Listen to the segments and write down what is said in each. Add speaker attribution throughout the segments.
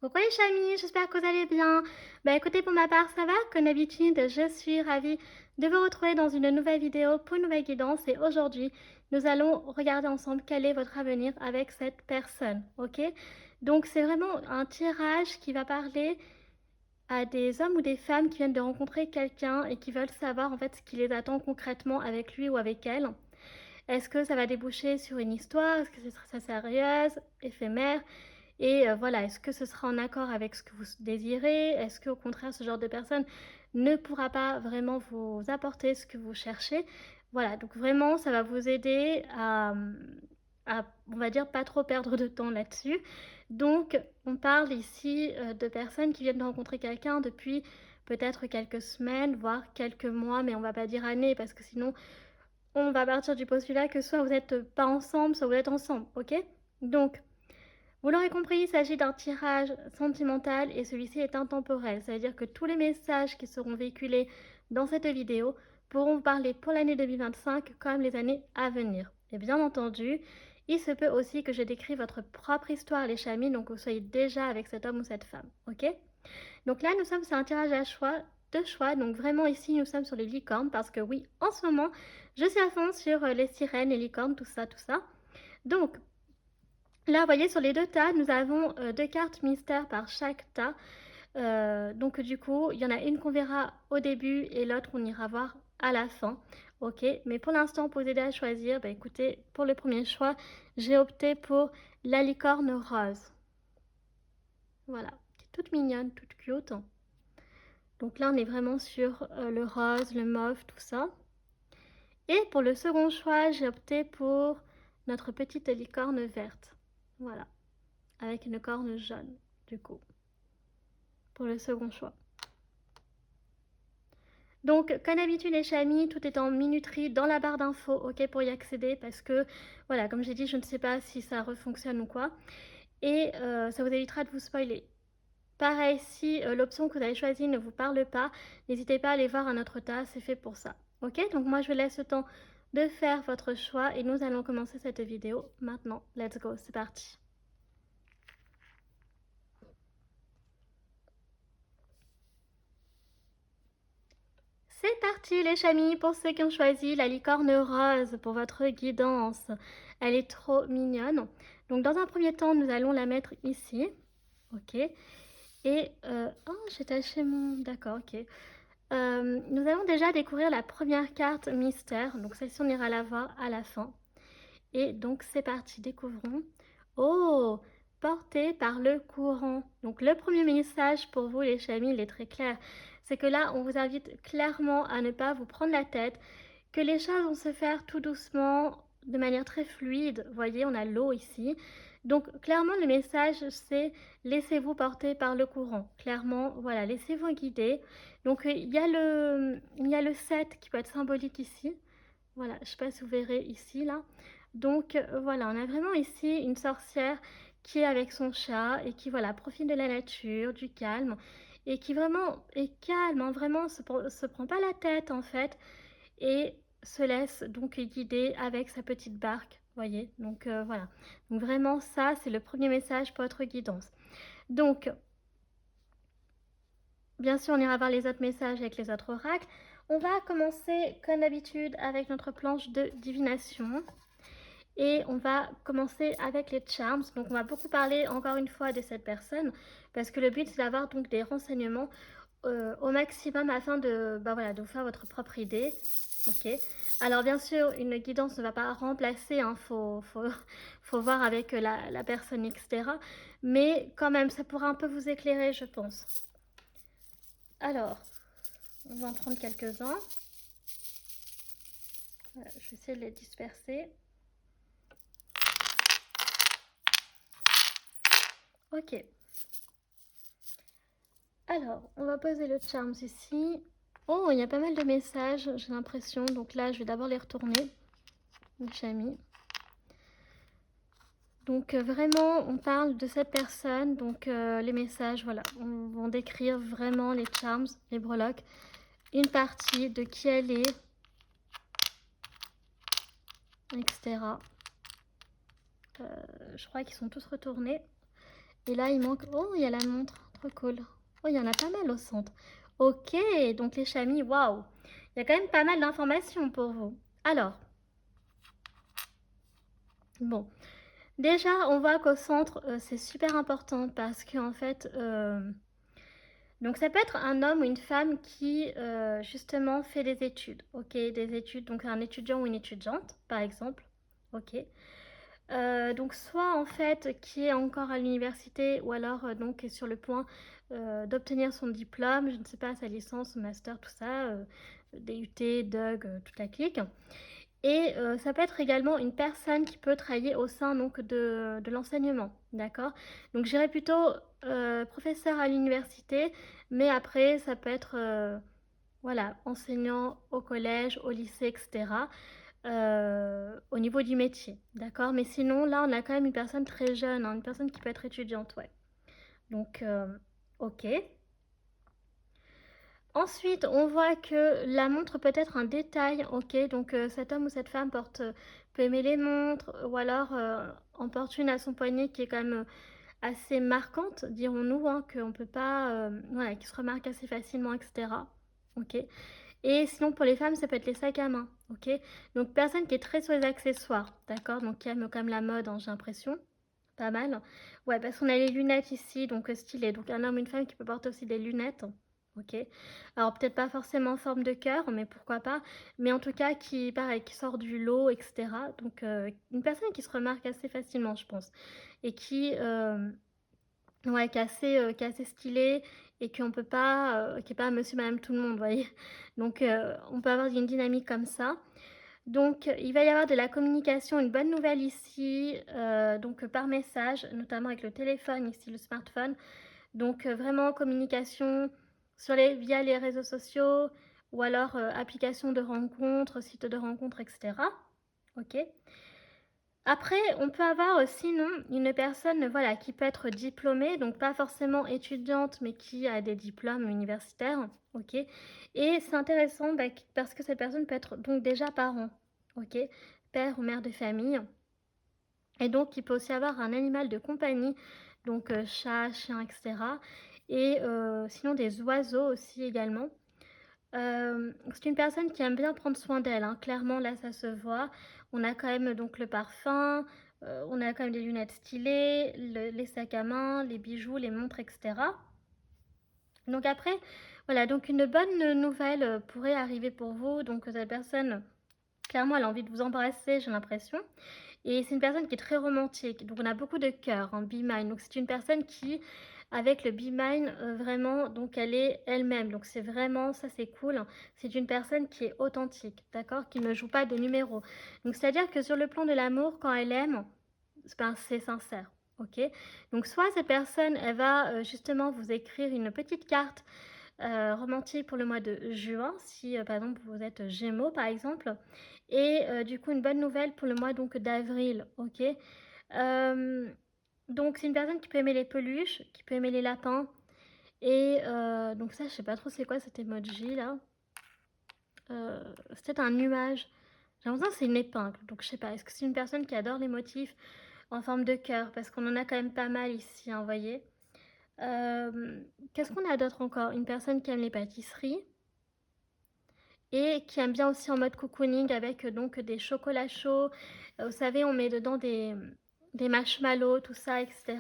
Speaker 1: Coucou les chamis, j'espère que vous allez bien. Bah écoutez, pour ma part, ça va. Comme d'habitude, je suis ravie de vous retrouver dans une nouvelle vidéo pour une nouvelle guidance. Et aujourd'hui, nous allons regarder ensemble quel est votre avenir avec cette personne, ok? Donc c'est vraiment un tirage qui va parler à des hommes ou des femmes qui viennent de rencontrer quelqu'un et qui veulent savoir en fait ce qui les attend concrètement avec lui ou avec elle. Est-ce que ça va déboucher sur une histoire? Est-ce que ce sera sérieuse, éphémère? Et voilà, est-ce que ce sera en accord avec ce que vous désirez? Est-ce qu'au contraire, ce genre de personne ne pourra pas vraiment vous apporter ce que vous cherchez? Voilà, donc vraiment, ça va vous aider à, on va dire, pas trop perdre de temps là-dessus. Donc, on parle ici de personnes qui viennent de rencontrer quelqu'un depuis peut-être quelques semaines, voire quelques mois, mais on va pas dire années, parce que sinon, on va partir du postulat que soit vous n'êtes pas ensemble, soit vous êtes ensemble, ok? Donc, vous l'aurez compris, il s'agit d'un tirage sentimental et celui-ci est intemporel. Ça veut dire que tous les messages qui seront véhiculés dans cette vidéo pourront vous parler pour l'année 2025 comme les années à venir. Et bien entendu, il se peut aussi que je décris votre propre histoire, les chamis, donc vous soyez déjà avec cet homme ou cette femme. Ok? Donc là, nous sommes sur un tirage à choix, de choix. Donc vraiment ici, nous sommes sur les licornes parce que oui, en ce moment, je suis à fond sur les sirènes, les licornes, tout ça, tout ça. Donc, là, vous voyez, sur les deux tas, nous avons deux cartes mystères par chaque tas. Donc, du coup, il y en a une qu'on verra au début et l'autre on ira voir à la fin. Ok, mais pour l'instant, pour vous aider à choisir, bah, écoutez, pour le premier choix, j'ai opté pour la licorne rose. Voilà, qui est toute mignonne, toute cute. Donc là, on est vraiment sur le rose, le mauve, tout ça. Et pour le second choix, j'ai opté pour notre petite licorne verte. Voilà, avec une corne jaune, du coup, pour le second choix. Donc, comme d'habitude, les chamis, tout est en minuterie dans la barre d'infos, ok, pour y accéder, parce que, voilà, comme j'ai dit, je ne sais pas si ça refonctionne ou quoi, et ça vous évitera de vous spoiler. Pareil, si l'option que vous avez choisie ne vous parle pas, n'hésitez pas à aller voir un autre tas, c'est fait pour ça. Ok, donc moi je vous laisse le temps de faire votre choix et nous allons commencer cette vidéo maintenant. Let's go, c'est parti. C'est parti les chamis pour ceux qui ont choisi la licorne rose pour votre guidance. Elle est trop mignonne. Donc dans un premier temps, nous allons la mettre ici. Ok. Et... oh, j'ai taché mon... D'accord, ok. Nous allons déjà découvrir la première carte mystère. Donc celle-ci, on ira la voir à la fin. Et donc c'est parti, découvrons. Oh, porté par le courant. Donc le premier message pour vous les chamis, il est très clair. C'est que là, on vous invite clairement à ne pas vous prendre la tête, que les choses vont se faire tout doucement, de manière très fluide. Vous voyez, on a l'eau ici. Donc clairement, le message, c'est laissez-vous porter par le courant. Clairement, voilà, laissez-vous guider. Donc il y a le 7 qui peut être symbolique ici. Voilà, je ne sais pas si vous verrez ici, là. Donc voilà, on a vraiment ici une sorcière qui est avec son chat et qui voilà profite de la nature, du calme et qui vraiment est calme, hein, vraiment se prend pas la tête en fait et se laisse donc guider avec sa petite barque, voyez. Donc voilà, donc vraiment ça c'est le premier message pour votre guidance. Donc bien sûr on ira voir les autres messages avec les autres oracles. On va commencer comme d'habitude avec notre planche de divination. Et on va commencer avec les charms. Donc on va beaucoup parler encore une fois de cette personne parce que le but c'est d'avoir donc des renseignements au maximum afin de, bah voilà, de vous faire votre propre idée. Ok. Alors bien sûr une guidance ne va pas remplacer, hein, faut voir avec la personne etc. Mais quand même ça pourra un peu vous éclairer je pense. Alors on va en prendre quelques-uns. Voilà, je vais essayer de les disperser. Ok. Alors, on va poser le charms ici. Oh, il y a pas mal de messages, j'ai l'impression. Donc là, je vais d'abord les retourner, mes chamis. Donc vraiment, on parle de cette personne. Donc les messages, voilà, on va décrire vraiment les charms, les breloques. Une partie de qui elle est, etc. Je crois qu'ils sont tous retournés. Et là, il manque... Oh, il y a la montre. Trop cool. Oh, il y en a pas mal au centre. Ok, donc les chamis, waouh. Il y a quand même pas mal d'informations pour vous. Alors, bon. Déjà, on voit qu'au centre, c'est super important parce qu'en fait... donc ça peut être un homme ou une femme qui, justement, fait des études. Ok, des études, donc un étudiant ou une étudiante, par exemple. Ok. Donc soit en fait qui est encore à l'université ou alors donc est sur le point d'obtenir son diplôme, je ne sais pas, sa licence, son master, tout ça, DUT, DUG, toute la clique. Et ça peut être également une personne qui peut travailler au sein donc de l'enseignement, d'accord? Donc j'irais plutôt professeur à l'université, mais après ça peut être voilà, enseignant au collège, au lycée, etc. Au niveau du métier, d'accord? Mais sinon, là, on a quand même une personne très jeune, hein, une personne qui peut être étudiante, ouais. Donc, ok. Ensuite, on voit que la montre peut être un détail, ok? Donc, cet homme ou cette femme peut aimer les montres, ou alors en porte une à son poignet qui est quand même assez marquante, dirons-nous, hein, qu'on peut pas, voilà, qui se remarque assez facilement, etc. Ok? Et sinon, pour les femmes, ça peut être les sacs à main, ok? Donc, personne qui est très sur les accessoires, d'accord? Donc, qui aime comme la mode, hein, j'ai l'impression. Pas mal. Ouais, parce qu'on a les lunettes ici, donc stylé. Donc, un homme ou une femme qui peut porter aussi des lunettes, ok? Alors, peut-être pas forcément en forme de cœur, mais pourquoi pas? Mais en tout cas, qui, pareil, qui sort du lot, etc. Donc, une personne qui se remarque assez facilement, je pense. Et qui, ouais, qui est assez stylé et qu'on peut pas, qui est pas monsieur, madame, tout le monde, vous voyez. Donc, on peut avoir une dynamique comme ça. Donc, il va y avoir de la communication, une bonne nouvelle ici, donc par message, notamment avec le téléphone, ici le smartphone. Donc, vraiment communication via les réseaux sociaux ou alors applications de rencontres, sites de rencontres, etc. Ok. Après, on peut avoir sinon une personne voilà, qui peut être diplômée, donc pas forcément étudiante, mais qui a des diplômes universitaires. Ok. Et c'est intéressant bah, parce que cette personne peut être donc déjà parent, ok, père ou mère de famille. Et donc, il peut aussi avoir un animal de compagnie, donc chat, chien, etc. Et sinon des oiseaux aussi également. C'est une personne qui aime bien prendre soin d'elle, hein. Clairement, là, ça se voit. On a quand même donc le parfum, on a quand même des lunettes stylées, les sacs à main, les bijoux, les montres, etc. Donc après, voilà, donc une bonne nouvelle pourrait arriver pour vous. Donc cette personne, clairement, elle a envie de vous embrasser, j'ai l'impression. Et c'est une personne qui est très romantique. Donc on a beaucoup de cœur, hein, Be Mine. Donc c'est une personne qui, avec le Be Mine, vraiment, donc elle est elle-même. Donc c'est vraiment, ça c'est cool. C'est une personne qui est authentique, d'accord? Qui ne joue pas de numéros. Donc c'est-à-dire que sur le plan de l'amour, quand elle aime, ben, c'est sincère. Ok. Donc soit cette personne, elle va justement vous écrire une petite carte romantique pour le mois de juin, si par exemple vous êtes Gémeaux par exemple, et du coup une bonne nouvelle pour le mois donc d'avril, ok. Donc c'est une personne qui peut aimer les peluches, qui peut aimer les lapins, et donc ça je sais pas trop c'est quoi cet emoji là. C'est peut-être un nuage. J'ai l'impression que c'est une épingle, donc je sais pas. Est-ce que c'est une personne qui adore les motifs en forme de cœur? Parce qu'on en a quand même pas mal ici, hein, vous voyez. Qu'est-ce qu'on a d'autre encore? Une personne qui aime les pâtisseries et qui aime bien aussi en mode cocooning avec donc des chocolats chauds. Vous savez, on met dedans des marshmallows, tout ça, etc.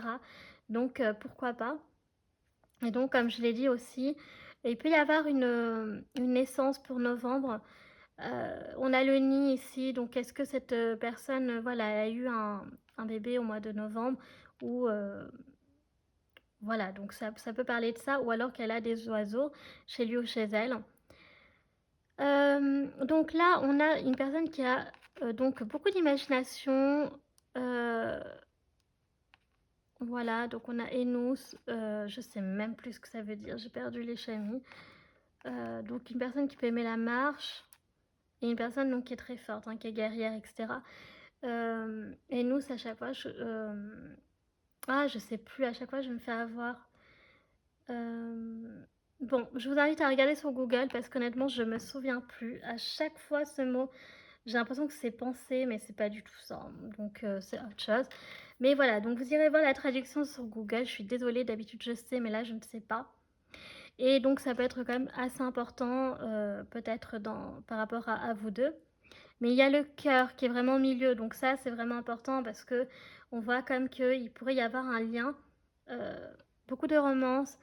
Speaker 1: Donc pourquoi pas. Et donc, comme je l'ai dit aussi, il peut y avoir une naissance pour novembre. On a le nid ici, donc est-ce que cette personne voilà, a eu un bébé au mois de novembre ou voilà, donc ça peut parler de ça, ou alors qu'elle a des oiseaux chez lui ou chez elle. Donc là, on a une personne qui a donc beaucoup d'imagination. Euh, voilà, donc on a Enous, je sais même plus ce que ça veut dire, j'ai perdu les chamis. Donc une personne qui peut aimer la marche, et une personne donc, qui est très forte, hein, qui est guerrière, etc. Enous, à chaque fois, ah, je sais plus, à chaque fois, je me fais avoir. Bon, je vous invite à regarder sur Google parce qu'honnêtement, je me souviens plus. À chaque fois, ce mot, j'ai l'impression que c'est pensé, mais c'est pas du tout ça. Donc, c'est autre chose. Mais voilà, donc vous irez voir la traduction sur Google. Je suis désolée, d'habitude je sais, mais là je ne sais pas. Et donc ça peut être quand même assez important, peut-être par rapport à vous deux. Mais il y a le cœur qui est vraiment au milieu, donc ça c'est vraiment important parce que on voit quand même qu'il pourrait y avoir un lien, beaucoup de romance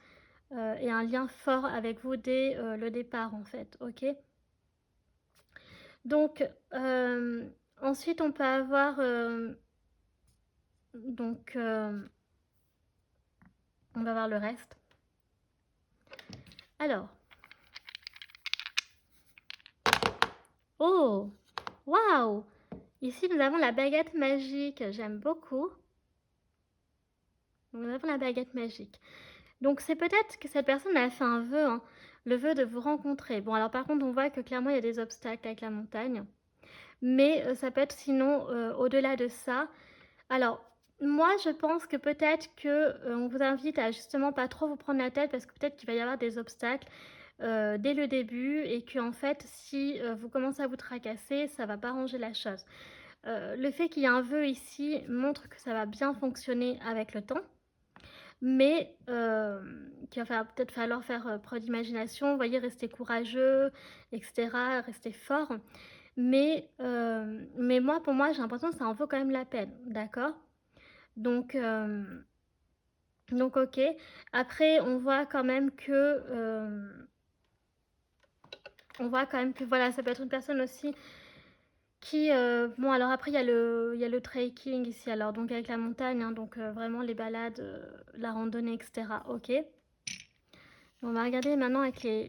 Speaker 1: et un lien fort avec vous dès le départ en fait, ok? Donc ensuite on peut avoir donc on va voir le reste. Alors, oh, waouh! Ici nous avons la baguette magique, j'aime beaucoup. Nous avons la baguette magique. Donc c'est peut-être que cette personne a fait un vœu, hein, le vœu de vous rencontrer. Bon alors par contre on voit que clairement il y a des obstacles avec la montagne. Mais ça peut être sinon au-delà de ça. Alors moi je pense que peut-être que on vous invite à justement pas trop vous prendre la tête parce que peut-être qu'il va y avoir des obstacles dès le début et que en fait si vous commencez à vous tracasser, ça va pas ranger la chose. Le fait qu'il y ait un vœu ici montre que ça va bien fonctionner avec le temps. Mais qu'il va peut-être falloir faire preuve d'imagination, vous voyez, rester courageux, etc., rester fort. Mais moi, pour moi, j'ai l'impression que ça en vaut quand même la peine, d'accord? Donc, ok. Après, on voit quand même que, voilà, ça peut être une personne aussi qui, bon, alors après, il y a le trekking ici, alors donc avec la montagne, hein, donc vraiment les balades, la randonnée, etc., ok. On va regarder maintenant avec les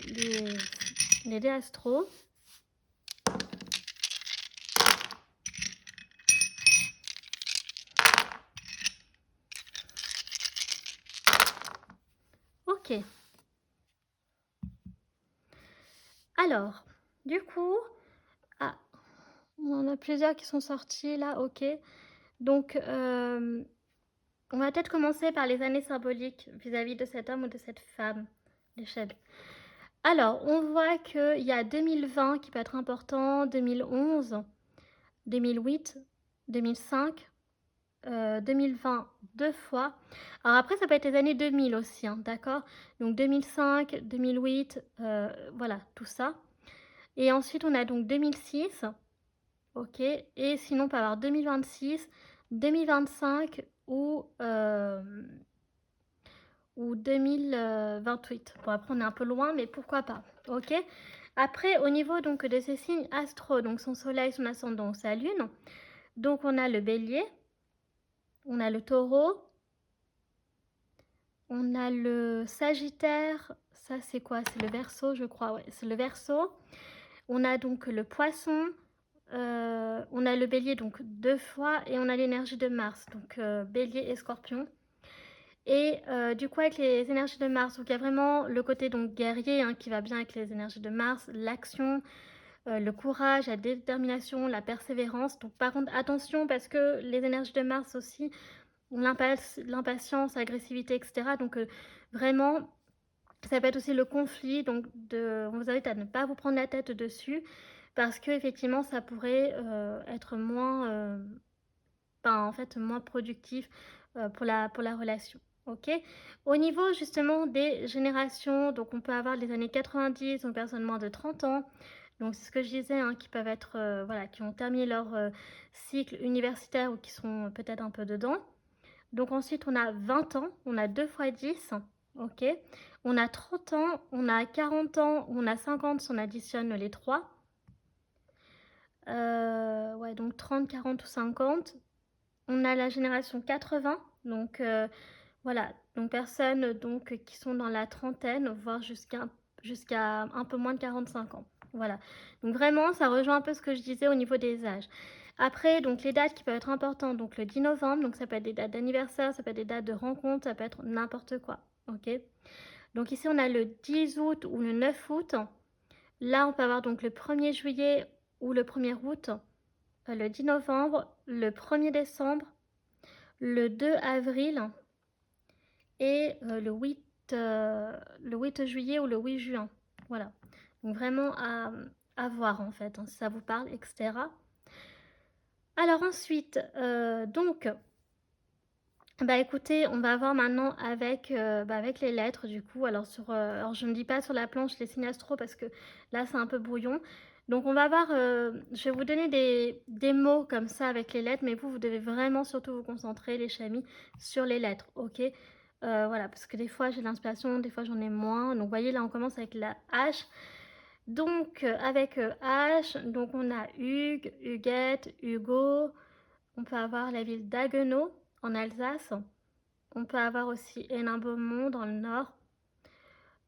Speaker 1: dés astro. Ok. Alors, du coup, ah, on en a plusieurs qui sont sortis là, ok. Donc, on va peut-être commencer par les années symboliques vis-à-vis de cet homme ou de cette femme, les chèvres. Alors, on voit qu'il y a 2020 qui peut être important, 2011, 2008, 2005, 2020 deux fois. Alors après, ça peut être les années 2000 aussi, hein, d'accord? Donc 2005, 2008, voilà, tout ça. Et ensuite, on a donc 2006, ok? Et sinon, on peut avoir 2026, 2025 ou 2028. Bon, après, on est un peu loin, mais pourquoi pas, ok? Après, au niveau donc de ces signes astro, donc son soleil, son ascendant, sa lune, donc on a le bélier, on a le taureau, on a le sagittaire, ça c'est quoi? C'est le verseau, je crois, ouais, c'est le verseau. On a donc le poisson, on a le bélier donc deux fois et on a l'énergie de Mars, donc bélier et scorpion. Et du coup avec les énergies de Mars, donc il y a vraiment le côté donc guerrier hein, qui va bien avec les énergies de Mars, l'action, le courage, la détermination, la persévérance. Donc par contre attention parce que les énergies de Mars aussi, l'impatience, l'agressivité, etc. Donc vraiment, ça peut être aussi le conflit. Donc on vous invite à ne pas vous prendre la tête dessus parce que effectivement ça pourrait être moins, en fait, moins productif pour la relation. Ok. Au niveau justement des générations, donc on peut avoir les années 90, donc personnes moins de 30 ans. Donc c'est ce que je disais, hein, qui peuvent être, voilà, qui ont terminé leur cycle universitaire ou qui sont peut-être un peu dedans. Donc ensuite on a 20 ans, on a 2 fois 10, ok. On a 30 ans, on a 40 ans, on a 50 si on additionne les 3. Ouais, donc 30, 40 ou 50. On a la génération 80, donc voilà, donc personnes donc, qui sont dans la trentaine, voire jusqu'à un peu moins de 45 ans. Voilà, donc vraiment, ça rejoint un peu ce que je disais au niveau des âges. Après, donc les dates qui peuvent être importantes, donc le 10 novembre, donc ça peut être des dates d'anniversaire, ça peut être des dates de rencontre, ça peut être n'importe quoi, ok. Donc ici, on a le 10 août ou le 9 août. Là, on peut avoir donc le 1er juillet ou le 1er août, le 10 novembre, le 1er décembre, le 2 avril et le 8 juillet ou le 8 juin. Voilà. Donc vraiment à voir en fait, hein, si ça vous parle, etc. Alors ensuite, donc, Bah, écoutez, on va voir maintenant avec, avec les lettres du coup. Alors je ne dis pas sur la planche les signes astro parce que là c'est un peu brouillon. Donc on va voir, je vais vous donner des mots comme ça avec les lettres, mais vous devez vraiment surtout vous concentrer les chamis sur les lettres, OK? Voilà, parce que des fois j'ai l'inspiration, des fois j'en ai moins. Donc vous voyez là on commence avec la H. Donc avec, H, donc on a Hugues, Huguette, Hugo. On peut avoir la ville d'Haguenau en Alsace. On peut avoir aussi Hénin-Beaumont dans le nord.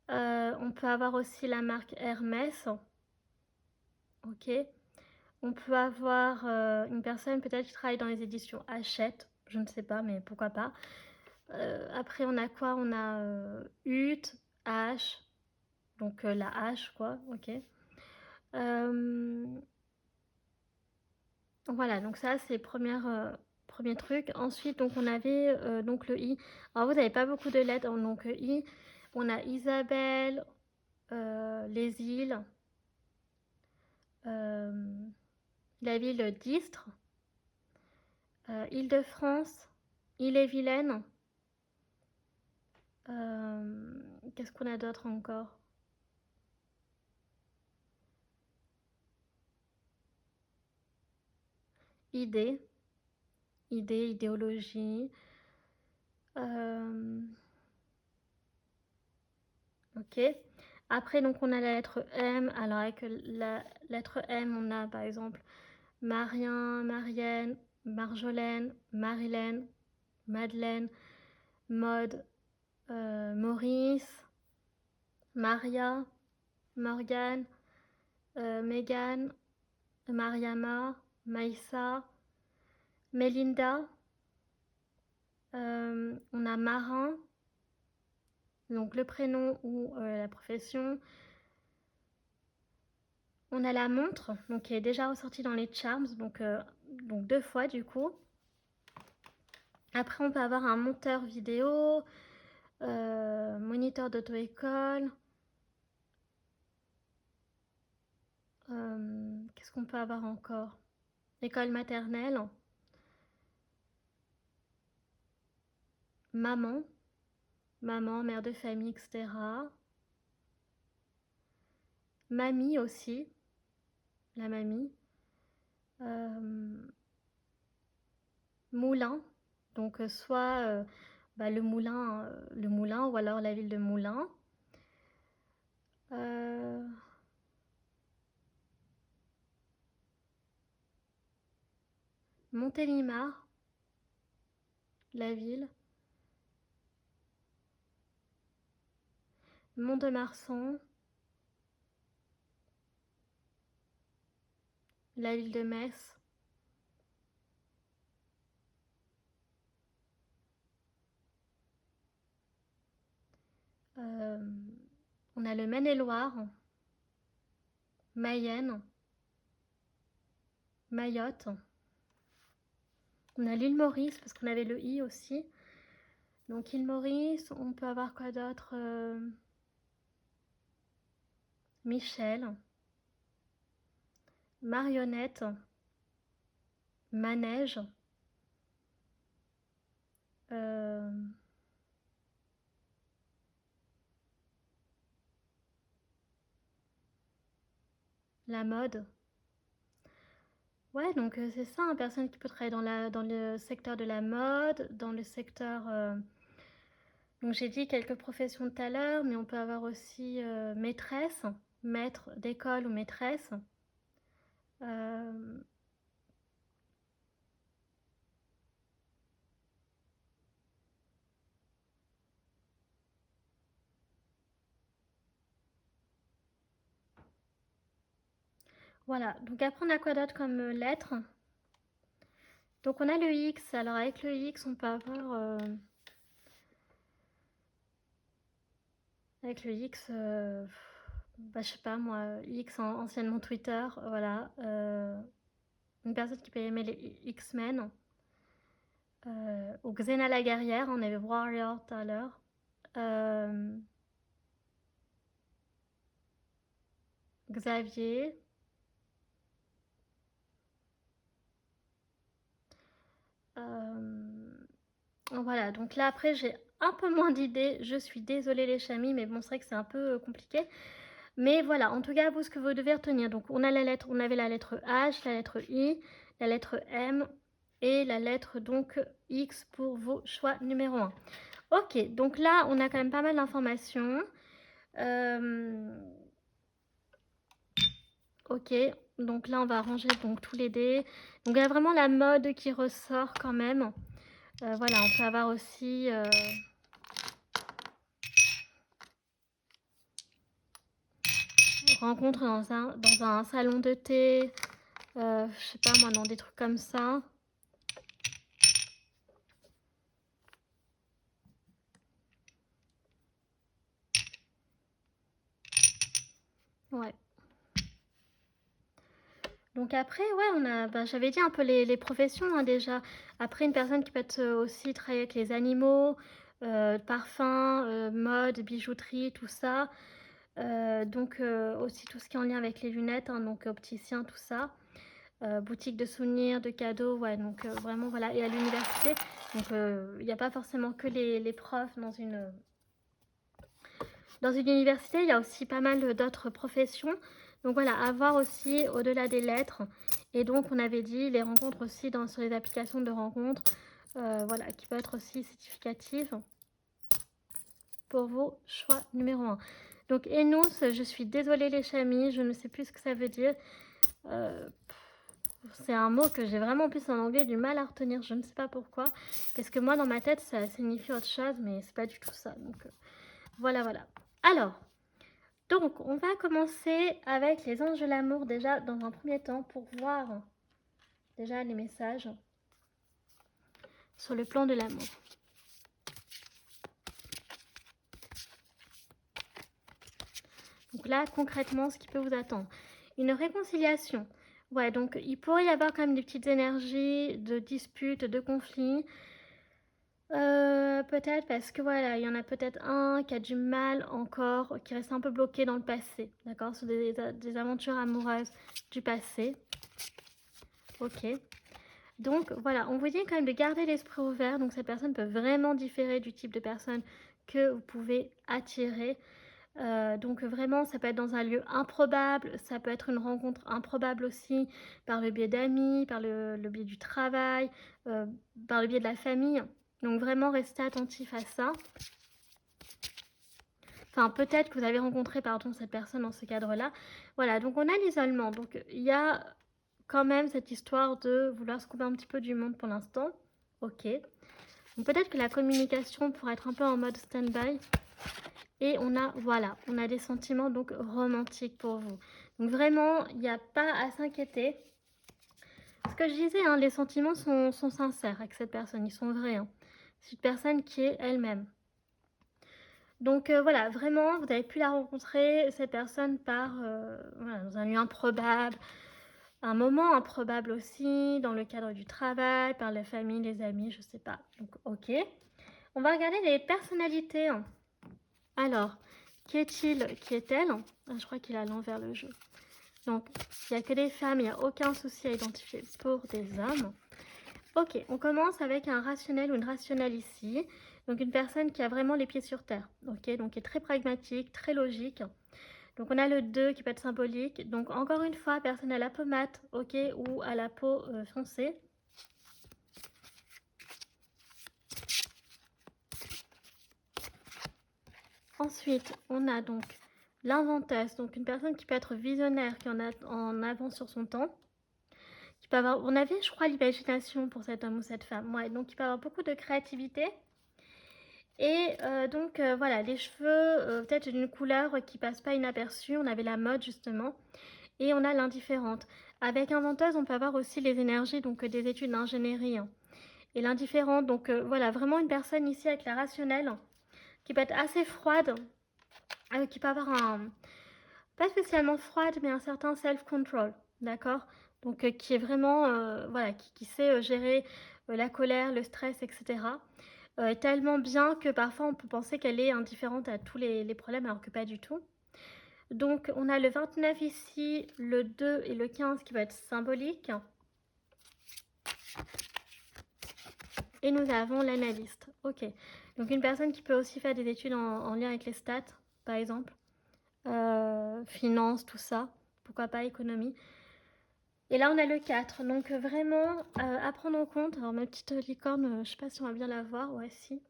Speaker 1: On peut avoir aussi la marque Hermès. Ok. On peut avoir une personne peut-être qui travaille dans les éditions Hachette. Je ne sais pas, mais pourquoi pas. Après, on a quoi? On a Hutte, H. Donc la H, quoi. Ok. Voilà, donc ça, c'est premier truc. Ensuite, donc on avait donc le I. Alors, vous n'avez pas beaucoup de lettres, hein, donc I. On a Isabelle, les îles, la ville d'Istres, Île-de-France, Ille-et-Vilaine. Qu'est-ce qu'on a d'autre encore? Idée, idéologie. Ok. Après, donc, on a la lettre M. Alors, avec la lettre M, on a par exemple Marien, Marienne, Marjolaine, Marilène, Madeleine, Maude, Maurice, Maria, Morgane, Megan, Mariama, Maïssa, Melinda. On a Marin, donc le prénom ou la profession. On a la montre, donc qui est déjà ressortie dans les charms, donc 2 fois du coup. Après, on peut avoir un monteur vidéo, moniteur d'auto-école. Qu'est-ce qu'on peut avoir encore? École maternelle. Maman, mère de famille, etc. Mamie aussi, la mamie. Moulin, donc soit le moulin ou alors la ville de Moulins. Euh, Montélimar, la ville. Mont-de-Marsan, la ville de Metz. Euh, on a le Maine-et-Loire, Mayenne, Mayotte. On a l'île Maurice parce qu'on avait le I aussi. Donc île Maurice, on peut avoir quoi d'autre? Michel, Marionnette, Manège, euh, la mode. Ouais, donc c'est ça, une personne qui peut travailler dans le secteur de la mode, dans le secteur... donc j'ai dit quelques professions tout à l'heure, mais on peut avoir aussi maîtresse, maître d'école ou maîtresse. Euh, voilà, donc après on a quoi d'autre comme lettre? Donc on a le X, alors avec le X on peut avoir... avec le X, je sais pas moi, X anciennement Twitter, voilà. Une personne qui peut aimer les X-Men. Ou Xena la guerrière, on avait Warrior tout à l'heure. Euh, Xavier. Voilà, donc là après j'ai un peu moins d'idées, je suis désolée les chamis, mais bon c'est vrai que c'est un peu compliqué. Mais voilà, en tout cas vous ce que vous devez retenir, donc on avait la lettre H, la lettre I, la lettre M et la lettre donc X pour vos choix numéro 1. Ok, donc là on a quand même pas mal d'informations. Ok, donc là on va ranger donc tous les dés. Donc il y a vraiment la mode qui ressort quand même. Voilà, on peut avoir aussi rencontre dans un salon de thé, je sais pas moi, dans des trucs comme ça. Ouais. Donc après, ouais, on a, j'avais dit un peu les professions hein, déjà. Après, une personne qui peut être aussi travailler avec les animaux, parfum, mode, bijouterie, tout ça. Donc aussi tout ce qui est en lien avec les lunettes, hein, donc opticien, tout ça. Boutique de souvenirs, de cadeaux, ouais, donc vraiment voilà. Et à l'université, donc il n'y a pas forcément que les profs dans une université, il y a aussi pas mal d'autres professions. Donc voilà, à voir aussi au-delà des lettres. Et donc on avait dit les rencontres aussi sur les applications de rencontres, voilà, qui peut être aussi significative pour vos choix numéro 1. Donc Enos, je suis désolée les chamis, je ne sais plus ce que ça veut dire. Euh, c'est un mot que j'ai vraiment plus en anglais du mal à retenir, je ne sais pas pourquoi. Parce que moi dans ma tête ça signifie autre chose, mais c'est pas du tout ça. Donc voilà, voilà. Alors, donc, on va commencer avec les anges de l'amour déjà dans un premier temps pour voir déjà les messages sur le plan de l'amour. Donc là, concrètement, ce qui peut vous attendre. Une réconciliation. Ouais, donc il pourrait y avoir quand même des petites énergies de disputes, de conflits. Peut-être parce que voilà, il y en a peut-être un qui a du mal encore, qui reste un peu bloqué dans le passé, d'accord, sur des aventures amoureuses du passé. Ok. Donc voilà, on vous dit quand même de garder l'esprit ouvert. Donc cette personne peut vraiment différer du type de personne que vous pouvez attirer. Donc vraiment, ça peut être dans un lieu improbable, ça peut être une rencontre improbable aussi par le biais d'amis, par le biais du travail, par le biais de la famille. Donc vraiment, restez attentif à ça. Enfin, peut-être que vous avez rencontré, pardon, cette personne dans ce cadre-là. Voilà, donc on a l'isolement. Donc il y a quand même cette histoire de vouloir se couper un petit peu du monde pour l'instant. Ok. Donc peut-être que la communication pourrait être un peu en mode stand-by. Et on a, voilà, on a des sentiments donc romantiques pour vous. Donc vraiment, il n'y a pas à s'inquiéter. Ce que je disais, hein, les sentiments sont sincères avec cette personne, ils sont vrais. Hein. C'est une personne qui est elle-même. Donc voilà, vraiment, vous avez pu la rencontrer, cette personne, voilà, dans un lieu improbable, un moment improbable aussi, dans le cadre du travail, par la famille, les amis, je sais pas. Donc ok. On va regarder les personnalités. Alors, qui est-il? Qui est-elle? Ah, je crois qu'il a l'envers le jeu. Donc, il n'y a que des femmes, il n'y a aucun souci à identifier pour des hommes. Ok, on commence avec un rationnel ou une rationnelle ici. Donc, une personne qui a vraiment les pieds sur terre. Ok, donc qui est très pragmatique, très logique. Donc, on a le 2 qui peut être symbolique. Donc, encore une fois, personne à la peau mate, ok, ou à la peau foncée. Ensuite, on a donc l'inventeuse, donc une personne qui peut être visionnaire, qui en avance sur son temps. Qui peut avoir, on avait, je crois, l'imagination pour cet homme ou cette femme. Ouais, donc il peut avoir beaucoup de créativité. Et donc voilà, les cheveux peut-être d'une couleur qui passe pas inaperçue. On avait la mode justement. Et on a l'indifférente. Avec inventeuse, on peut avoir aussi les énergies donc des études d'ingénierie. Hein. Et l'indifférente, donc voilà, vraiment une personne ici avec la rationnelle qui peut être assez froide, qui peut avoir pas spécialement froide, mais un certain self-control, d'accord. Donc qui est vraiment, voilà, qui sait gérer la colère, le stress, etc. Tellement bien que parfois on peut penser qu'elle est indifférente à tous les problèmes, alors que pas du tout. Donc on a le 29 ici, le 2 et le 15 qui va être symbolique. Et nous avons l'analyste. Ok. Donc une personne qui peut aussi faire des études en lien avec les stats, par exemple. Finance, tout ça. Pourquoi pas économie. Et là, on a le 4. Donc vraiment, à prendre en compte. Alors ma petite licorne, je ne sais pas si on va bien la voir. Ouais, si.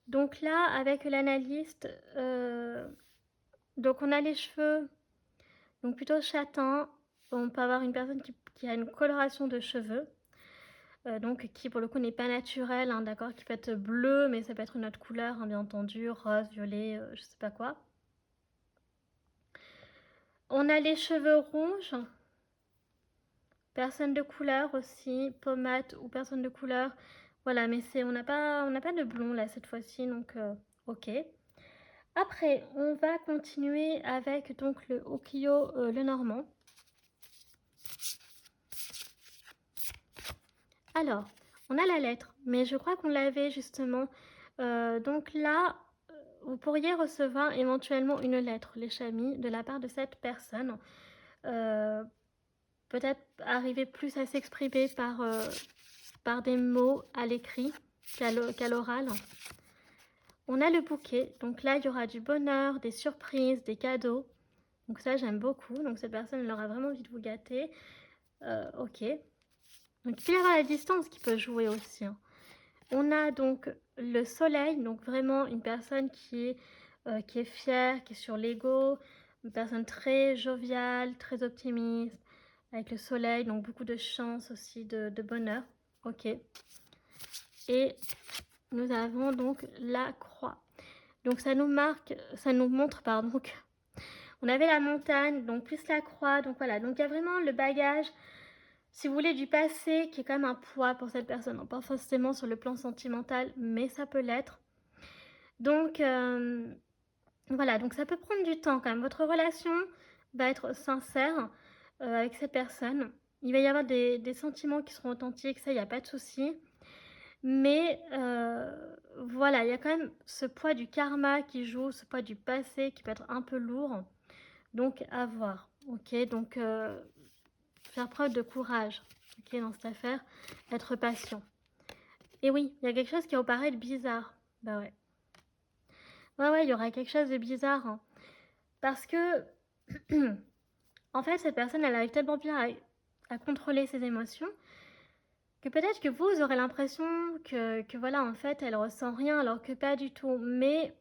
Speaker 1: Donc là, avec l'analyste, donc on a les cheveux, donc plutôt châtain. On peut avoir une personne qui a une coloration de cheveux. Donc qui pour le coup n'est pas naturelle, hein, d'accord, qui peut être bleu, mais ça peut être une autre couleur, hein, bien entendu, rose, violet, je sais pas quoi. On a les cheveux rouges, personne de couleur aussi, pommade ou personne de couleur. Voilà, mais on n'a pas de blond là cette fois-ci, donc ok. Après, on va continuer avec donc le Ukiyo, le normand. Alors, on a la lettre, mais je crois qu'on l'avait justement. Donc là, vous pourriez recevoir éventuellement une lettre, les chamis, de la part de cette personne. Peut-être arriver plus à s'exprimer par des mots à l'écrit qu'à l'oral. On a le bouquet, donc là il y aura du bonheur, des surprises, des cadeaux. Donc ça j'aime beaucoup, donc cette personne elle aura vraiment envie de vous gâter. Ok. Donc il peut y avoir la distance qui peut jouer aussi, hein. On a donc le soleil, donc vraiment une personne qui est fière, qui est sur l'ego, une personne très joviale, très optimiste, avec le soleil, donc beaucoup de chance aussi, de bonheur. Ok. Et nous avons donc la croix. Donc ça nous montre, pardon, on avait la montagne, donc plus la croix, donc voilà. Donc il y a vraiment le bagage, si vous voulez, du passé, qui est quand même un poids pour cette personne. Non, pas forcément sur le plan sentimental, mais ça peut l'être. Donc, voilà, donc ça peut prendre du temps quand même. Votre relation va être sincère avec cette personne. Il va y avoir des sentiments qui seront authentiques, ça, il n'y a pas de souci. Mais voilà, il y a quand même ce poids du karma qui joue, ce poids du passé qui peut être un peu lourd. Donc, à voir. Ok, donc faire preuve de courage, ok, dans cette affaire, être patient. Et oui, il y a quelque chose qui va paraître bizarre. Bah ouais. Ouais, il y aura quelque chose de bizarre, hein. Parce que, en fait, cette personne, elle arrive tellement bien à contrôler ses émotions que peut-être que vous aurez l'impression que voilà, en fait, elle ressent rien, alors que pas du tout. Mais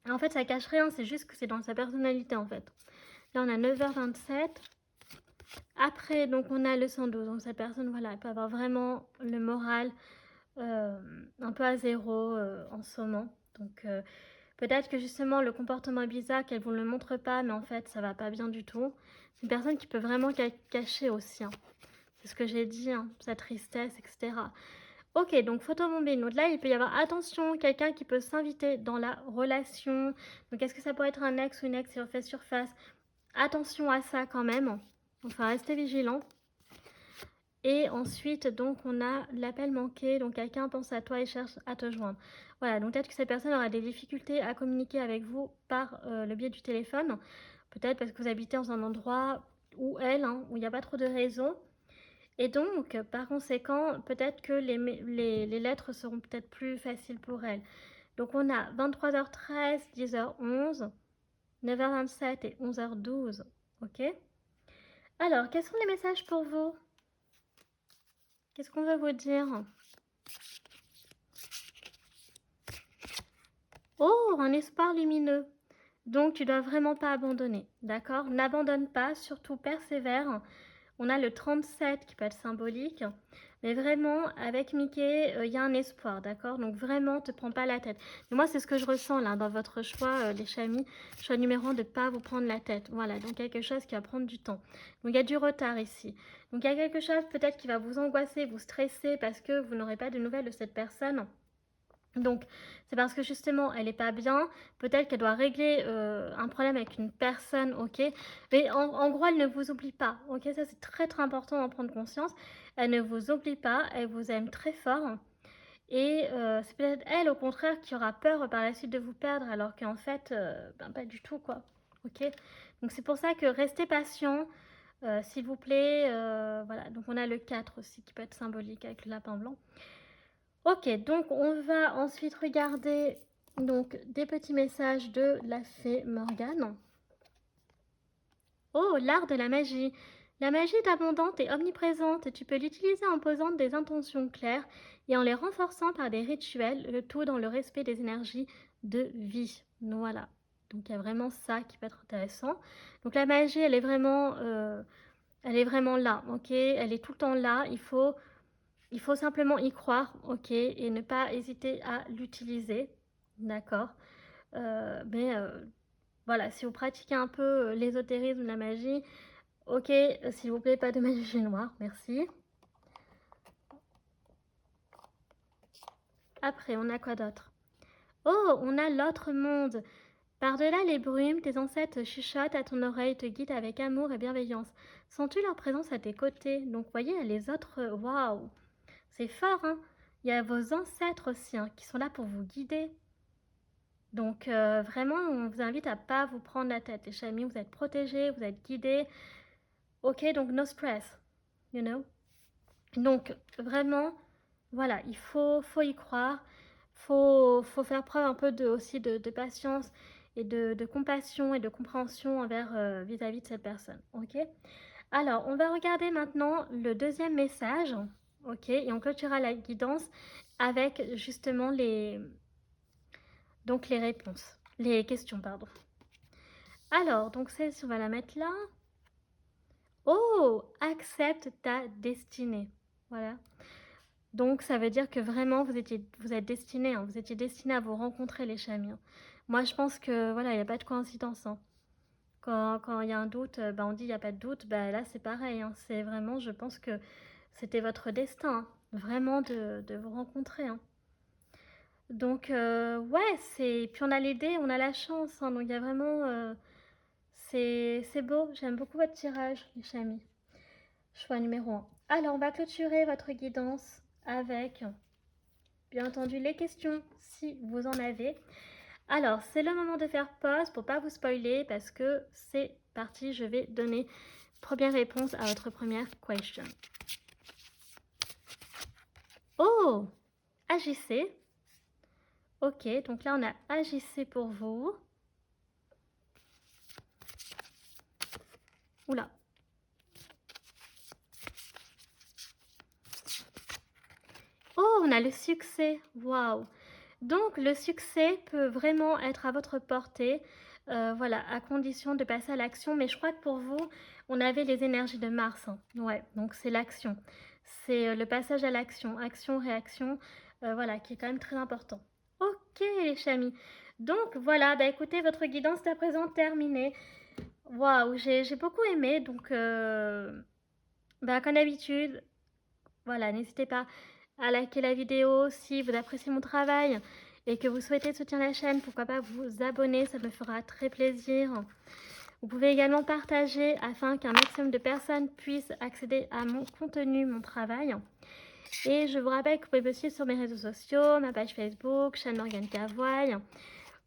Speaker 1: en fait, ça cache rien, c'est juste que c'est dans sa personnalité, en fait. Là, on a 9h27. Après, donc, on a le 112. Donc, cette personne, voilà, elle peut avoir vraiment le moral un peu à zéro en ce moment. Donc, peut-être que justement, le comportement est bizarre, qu'elle ne vous le montre pas, mais en fait, ça va pas bien du tout. C'est une personne qui peut vraiment cacher aussi, hein. C'est ce que j'ai dit, hein, sa tristesse, etc. Ok, donc photobombing. Donc là, il peut y avoir, attention, quelqu'un qui peut s'inviter dans la relation. Donc, est-ce que ça pourrait être un ex ou une ex qui refait surface? Attention à ça quand même. Enfin, restez vigilant. Et ensuite, donc, on a l'appel manqué. Donc, quelqu'un pense à toi et cherche à te joindre. Voilà, donc peut-être que cette personne aura des difficultés à communiquer avec vous par le biais du téléphone. Peut-être parce que vous habitez dans un endroit où où il n'y a pas trop de réseau. Et donc, par conséquent, peut-être que les lettres seront peut-être plus faciles pour elle. Donc, on a 23h13, 10h11, 9h27 et 11h12. Ok? Alors, quels sont les messages pour vous? Qu'est-ce qu'on veut vous dire? Oh, un espoir lumineux. Donc, tu dois vraiment pas abandonner. D'accord? N'abandonne pas, surtout persévère. On a le 37 qui peut être symbolique. Mais vraiment, avec Mickey, il y a un espoir, d'accord? Donc vraiment, te prends pas la tête. Et moi, c'est ce que je ressens là dans votre choix, les chamis. Choix numéro 1, de ne pas vous prendre la tête. Voilà, donc quelque chose qui va prendre du temps. Donc il y a du retard ici. Donc il y a quelque chose peut-être qui va vous angoisser, vous stresser parce que vous n'aurez pas de nouvelles de cette personne. Donc, c'est parce que justement, elle n'est pas bien. Peut-être qu'elle doit régler un problème avec une personne, ok? Mais en gros, elle ne vous oublie pas, ok? Ça, c'est très très important d'en prendre conscience. Elle ne vous oublie pas, elle vous aime très fort. Et c'est peut-être elle, au contraire, qui aura peur par la suite de vous perdre, alors qu'en fait, pas du tout, quoi. Ok? Donc, c'est pour ça que restez patient. S'il vous plaît, voilà. Donc on a le 4 aussi qui peut être symbolique avec le lapin blanc. Ok, donc on va ensuite regarder donc des petits messages de la fée Morgane. Oh, l'art de la magie. La magie est abondante et omniprésente. Tu peux l'utiliser en posant des intentions claires et en les renforçant par des rituels, le tout dans le respect des énergies de vie. Voilà. Donc il y a vraiment ça qui peut être intéressant. Donc la magie, elle est vraiment là, ok? Elle est tout le temps là. Il faut simplement y croire, ok? Et ne pas hésiter à l'utiliser, d'accord? Mais voilà, si vous pratiquez un peu l'ésotérisme, la magie, ok, s'il vous plaît, pas de magie noire, merci. Après, on a quoi d'autre? Oh, on a l'autre monde. Par-delà les brumes, tes ancêtres chuchotent à ton oreille, te guident avec amour et bienveillance. Sens-tu leur présence à tes côtés? Donc, vous voyez, les autres, waouh, c'est fort, hein? Il y a vos ancêtres aussi, hein, qui sont là pour vous guider. Donc, vraiment, on vous invite à pas vous prendre la tête. Les chamis, vous êtes protégés, vous êtes guidés. Ok, donc no stress, you know? Donc, vraiment, voilà, faut y croire. Faut faire preuve un peu aussi de patience et de compassion et de compréhension envers vis-à-vis de cette personne. Ok? Alors, on va regarder maintenant le deuxième message. Ok? Et on clôturera la guidance avec justement donc les réponses. Les questions, pardon. Alors, donc celle-ci, on va la mettre là. Oh, accepte ta destinée. Voilà. Donc, ça veut dire que vraiment, vous êtes destinés, hein, vous étiez destinés à vous rencontrer, les chamis, hein. Moi, je pense que, voilà, il n'y a pas de coïncidence, hein. Quand il y a un doute, bah, on dit il n'y a pas de doute. Bah, là, c'est pareil, hein. C'est vraiment, je pense que c'était votre destin, hein, vraiment de vous rencontrer, hein. Donc, ouais, puis on a les dés, on a la chance, hein. Donc, il y a vraiment... c'est beau, j'aime beaucoup votre tirage, les chamis. Choix numéro 1. Alors, on va clôturer votre guidance avec, bien entendu, les questions, si vous en avez. Alors, c'est le moment de faire pause pour pas vous spoiler parce que c'est parti, je vais donner première réponse à votre première question. Oh, agissez. Ok, donc là on a agissez pour vous. Oula. Oh, on a le succès. Waouh. Donc le succès peut vraiment être à votre portée, voilà, à condition de passer à l'action. Mais je crois que pour vous, on avait les énergies de Mars, hein. Ouais, donc c'est l'action. C'est le passage à l'action, action-réaction, voilà, qui est quand même très important. Ok les chamis. Donc voilà, bah écoutez, votre guidance est à présent terminée. Waouh, j'ai beaucoup aimé, donc bah, comme d'habitude, voilà, n'hésitez pas à liker la vidéo si vous appréciez mon travail et que vous souhaitez soutenir la chaîne, pourquoi pas vous abonner, ça me fera très plaisir. Vous pouvez également partager afin qu'un maximum de personnes puissent accéder à mon contenu, mon travail. Et je vous rappelle que vous pouvez me suivre sur mes réseaux sociaux, ma page Facebook, Shane Morgane Cavoye,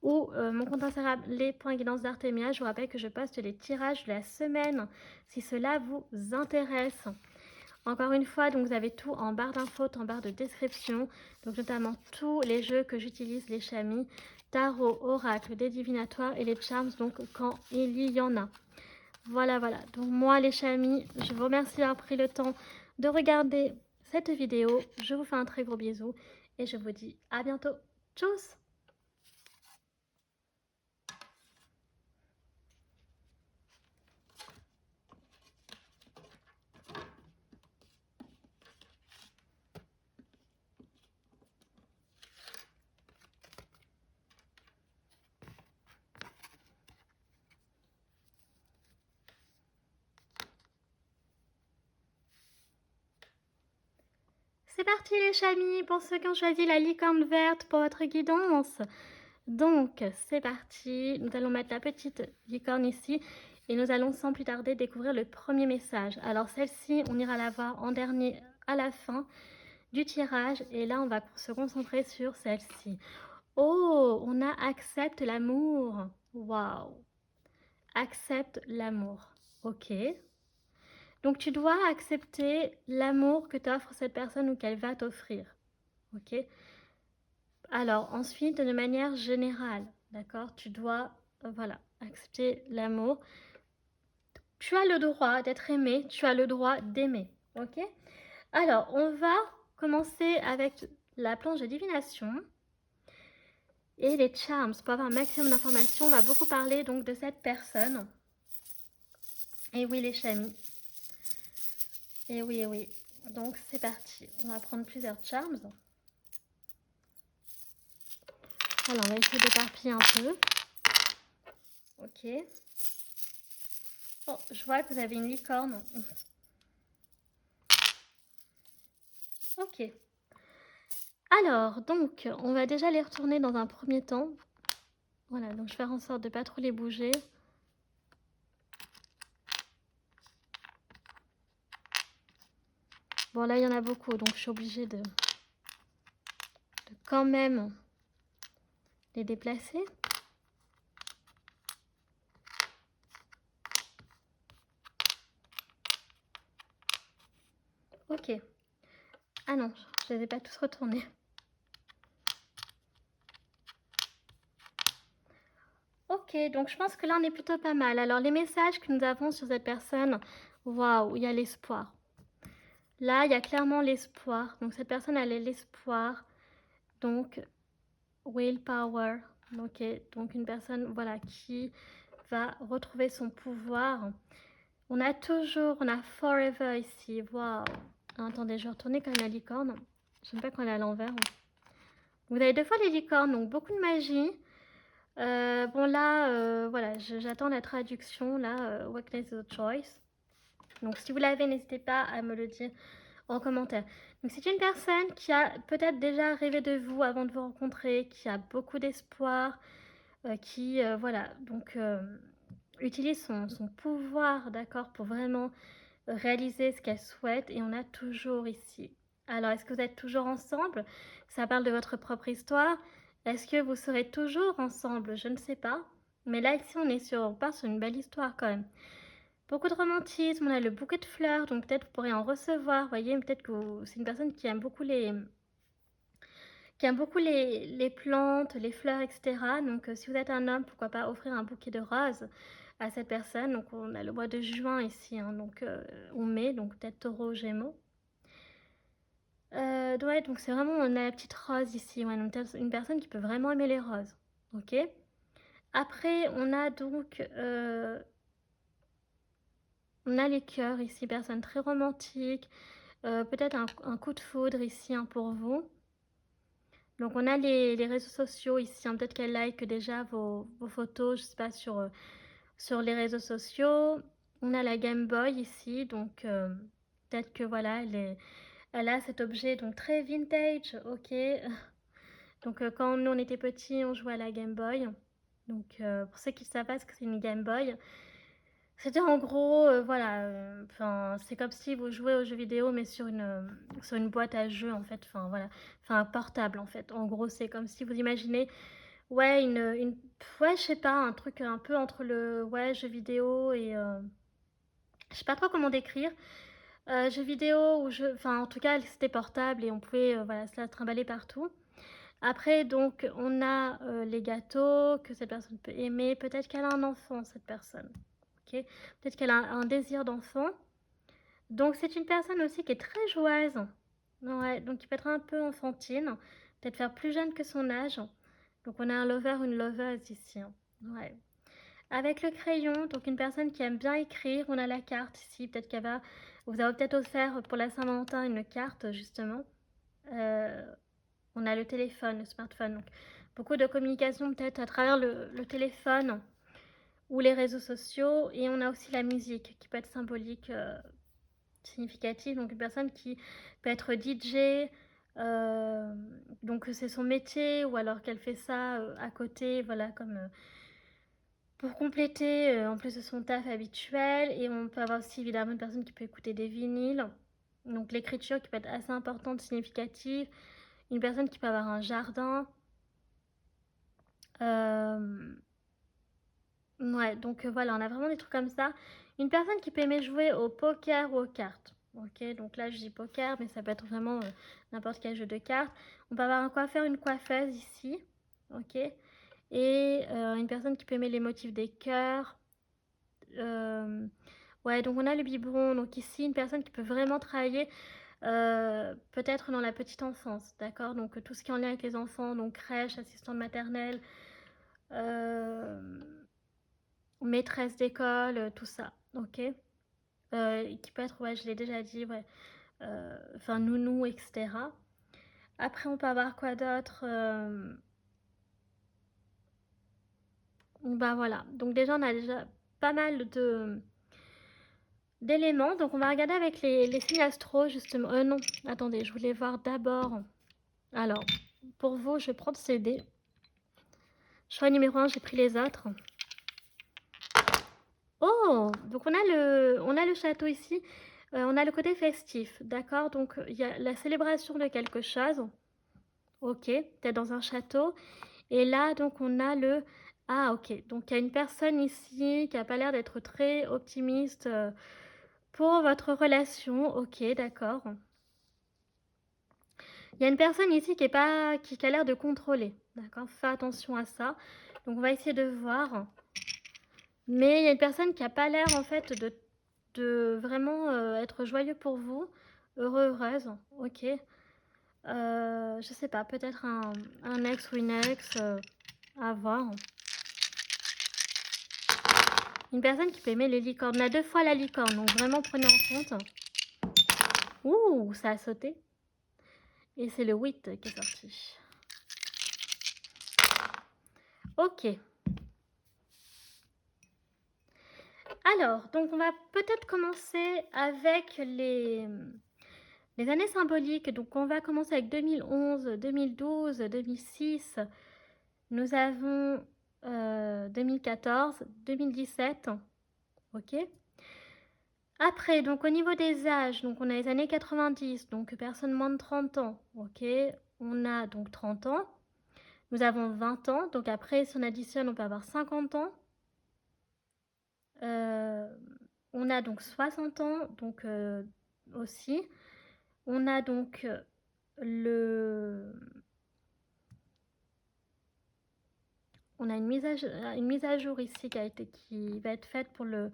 Speaker 1: ou mon compte Instagram, les.guidance d'Artemia. Je vous rappelle que je poste les tirages de la semaine si cela vous intéresse. Encore une fois, donc vous avez tout en barre d'infos, en barre de description, donc notamment tous les jeux que j'utilise, les chamis, tarot, oracle, des divinatoires et les charms, donc quand il y en a. Voilà, voilà. Donc moi, les chamis, je vous remercie d'avoir pris le temps de regarder cette vidéo. Je vous fais un très gros bisou et je vous dis à bientôt. Tchuss! C'est parti les chamis pour ceux qui ont choisi la licorne verte pour votre guidance. Donc c'est parti, nous allons mettre la petite licorne ici et nous allons sans plus tarder découvrir le premier message. Alors celle-ci, on ira la voir en dernier à la fin du tirage et là on va se concentrer sur celle-ci. Oh, on a accepte l'amour. Waouh. Accepte l'amour. Ok. Donc tu dois accepter l'amour que t'offre cette personne ou qu'elle va t'offrir. Ok? Alors ensuite, de manière générale, d'accord, tu dois, voilà, accepter l'amour. Tu as le droit d'être aimé, tu as le droit d'aimer. Ok? Alors, on va commencer avec la planche de divination et les charms. Pour avoir un maximum d'informations, on va beaucoup parler donc de cette personne. Et oui, les chamis. Et oui, et oui. Donc, c'est parti. On va prendre plusieurs charms. Alors, on va essayer d'éparpiller un peu. Ok. Oh, je vois que vous avez une licorne. Ok. Alors, donc, on va déjà les retourner dans un premier temps. Voilà, donc je vais faire en sorte de ne pas trop les bouger. Bon, là, il y en a beaucoup, donc je suis obligée de quand même les déplacer. Ok. Ah non, je ne les ai pas tous retournés. Ok, donc je pense que là, on est plutôt pas mal. Alors, les messages que nous avons sur cette personne, waouh, il y a l'espoir. Là, il y a clairement l'espoir. Donc, cette personne, elle a l'espoir. Donc, willpower. Ok, donc une personne, voilà, qui va retrouver son pouvoir. On a forever ici. Waouh. Attendez, je vais retourner quand même la licorne. Je n'aime pas quand elle est à l'envers. Vous avez 2 fois les licornes, donc beaucoup de magie. Bon là, voilà, j'attends la traduction, là, Weakness is a choice. Donc si vous l'avez, n'hésitez pas à me le dire en commentaire. Donc c'est une personne qui a peut-être déjà rêvé de vous avant de vous rencontrer, qui a beaucoup d'espoir, qui, voilà, donc utilise son pouvoir, d'accord, pour vraiment réaliser ce qu'elle souhaite. Et on a toujours ici. Alors, est-ce que vous êtes toujours ensemble? Ça parle de votre propre histoire. Est-ce que vous serez toujours ensemble? Je ne sais pas. Mais là, ici, on part sur une belle histoire quand même. Beaucoup de romantisme, on a le bouquet de fleurs, donc peut-être vous pourrez en recevoir. Vous voyez, peut-être que c'est une personne qui aime beaucoup les plantes, les fleurs, etc. Donc, si vous êtes un homme, pourquoi pas offrir un bouquet de roses à cette personne. Donc, on a le mois de juin ici, hein, donc, ou mai, donc peut-être taureau, gémeaux. Ouais, donc c'est vraiment, on a la petite rose ici, ouais, donc une personne qui peut vraiment aimer les roses. Ok. Après, on a donc, on a les cœurs ici, personne très romantique. Peut-être un coup de foudre ici, hein, pour vous. Donc on a les réseaux sociaux ici, hein, peut-être qu'elle like déjà vos photos, je sais pas, sur les réseaux sociaux. On a la Game Boy ici, donc peut-être que voilà, elle a cet objet donc très vintage, ok. Donc quand nous on était petits, on jouait à la Game Boy. Donc pour ceux qui ne savent pas ce que c'est une Game Boy, c'était en gros, voilà, c'est comme si vous jouez aux jeux vidéo mais sur une boîte à jeux en fait, enfin voilà, enfin portable en fait. En gros, c'est comme si vous imaginez, ouais, ouais, je sais pas, un truc un peu entre le, ouais, jeu vidéo et, je sais pas trop comment décrire. Jeux vidéo ou jeu, enfin en tout cas c'était portable et on pouvait, voilà, se la trimballer partout. Après, donc, on a les gâteaux que cette personne peut aimer. Peut-être qu'elle a un enfant, cette personne. Ok. Peut-être qu'elle a un désir d'enfant. Donc, c'est une personne aussi qui est très joueuse. Ouais, donc qui peut être un peu enfantine. Peut-être faire plus jeune que son âge. Donc, on a un lover, une loveuse ici, hein. Ouais. Avec le crayon, donc une personne qui aime bien écrire. On a la carte ici. Peut-être qu'elle va... Vous avez peut-être offert pour la Saint-Valentin une carte, justement. On a le téléphone, le smartphone. Donc, beaucoup de communication peut-être à travers le téléphone ou les réseaux sociaux. Et on a aussi la musique qui peut être symbolique, significative. Donc, une personne qui peut être DJ. Donc, c'est son métier ou alors qu'elle fait ça à côté, voilà, comme pour compléter en plus de son taf habituel. Et on peut avoir aussi évidemment une personne qui peut écouter des vinyles. Donc, l'écriture qui peut être assez importante, significative. Une personne qui peut avoir un jardin. Ouais, donc voilà, on a vraiment des trucs comme ça. Une personne qui peut aimer jouer au poker ou aux cartes. Ok, donc là je dis poker, mais ça peut être vraiment n'importe quel jeu de cartes. On peut avoir un coiffeur, une coiffeuse ici. Ok. Et une personne qui peut aimer les motifs des cœurs. Ouais, donc on a le biberon. Donc ici, une personne qui peut vraiment travailler peut-être dans la petite enfance, d'accord? Donc tout ce qui est en lien avec les enfants, donc crèche, assistante maternelle, maîtresse d'école, tout ça, ok? Qui peut être, ouais, je l'ai déjà dit, ouais, enfin nounou, etc. Après, on peut avoir quoi d'autre? Bah voilà, donc déjà, on a déjà pas mal d'éléments. Donc on va regarder avec les signes astro, justement. Non, attendez, je voulais voir d'abord. Alors, pour vous, je vais prendre ces dés. Choix numéro 1, j'ai pris les autres. Oh, donc on a le château ici. On a le côté festif, d'accord? Donc il y a la célébration de quelque chose. Ok, peut-être dans un château. Et là, donc on a le... Ah, ok. Donc il y a une personne ici qui n'a pas l'air d'être très optimiste pour votre relation. Ok, d'accord. Il y a une personne ici qui a l'air de contrôler. D'accord? Fais attention à ça. Donc on va essayer de voir. Mais il y a une personne qui n'a pas l'air en fait de vraiment être joyeux pour vous. Heureux, heureuse. Ok. Je sais pas, peut-être un ex ou une ex à voir. Une personne qui peut aimer les licornes. On a 2 fois la licorne, donc vraiment prenez en compte. Ouh, ça a sauté. Et c'est le 8 qui est sorti. Ok. Alors, donc on va peut-être commencer avec les années symboliques. Donc on va commencer avec 2011, 2012, 2006. Nous avons 2014, 2017. Ok. Après, donc au niveau des âges, donc on a les années 90, donc personne moins de 30 ans. Ok. On a donc 30 ans. Nous avons 20 ans. Donc après, si on additionne, on peut avoir 50 ans. On a donc 60 ans, donc aussi. On a donc on a une mise à jour ici qui va être faite pour le...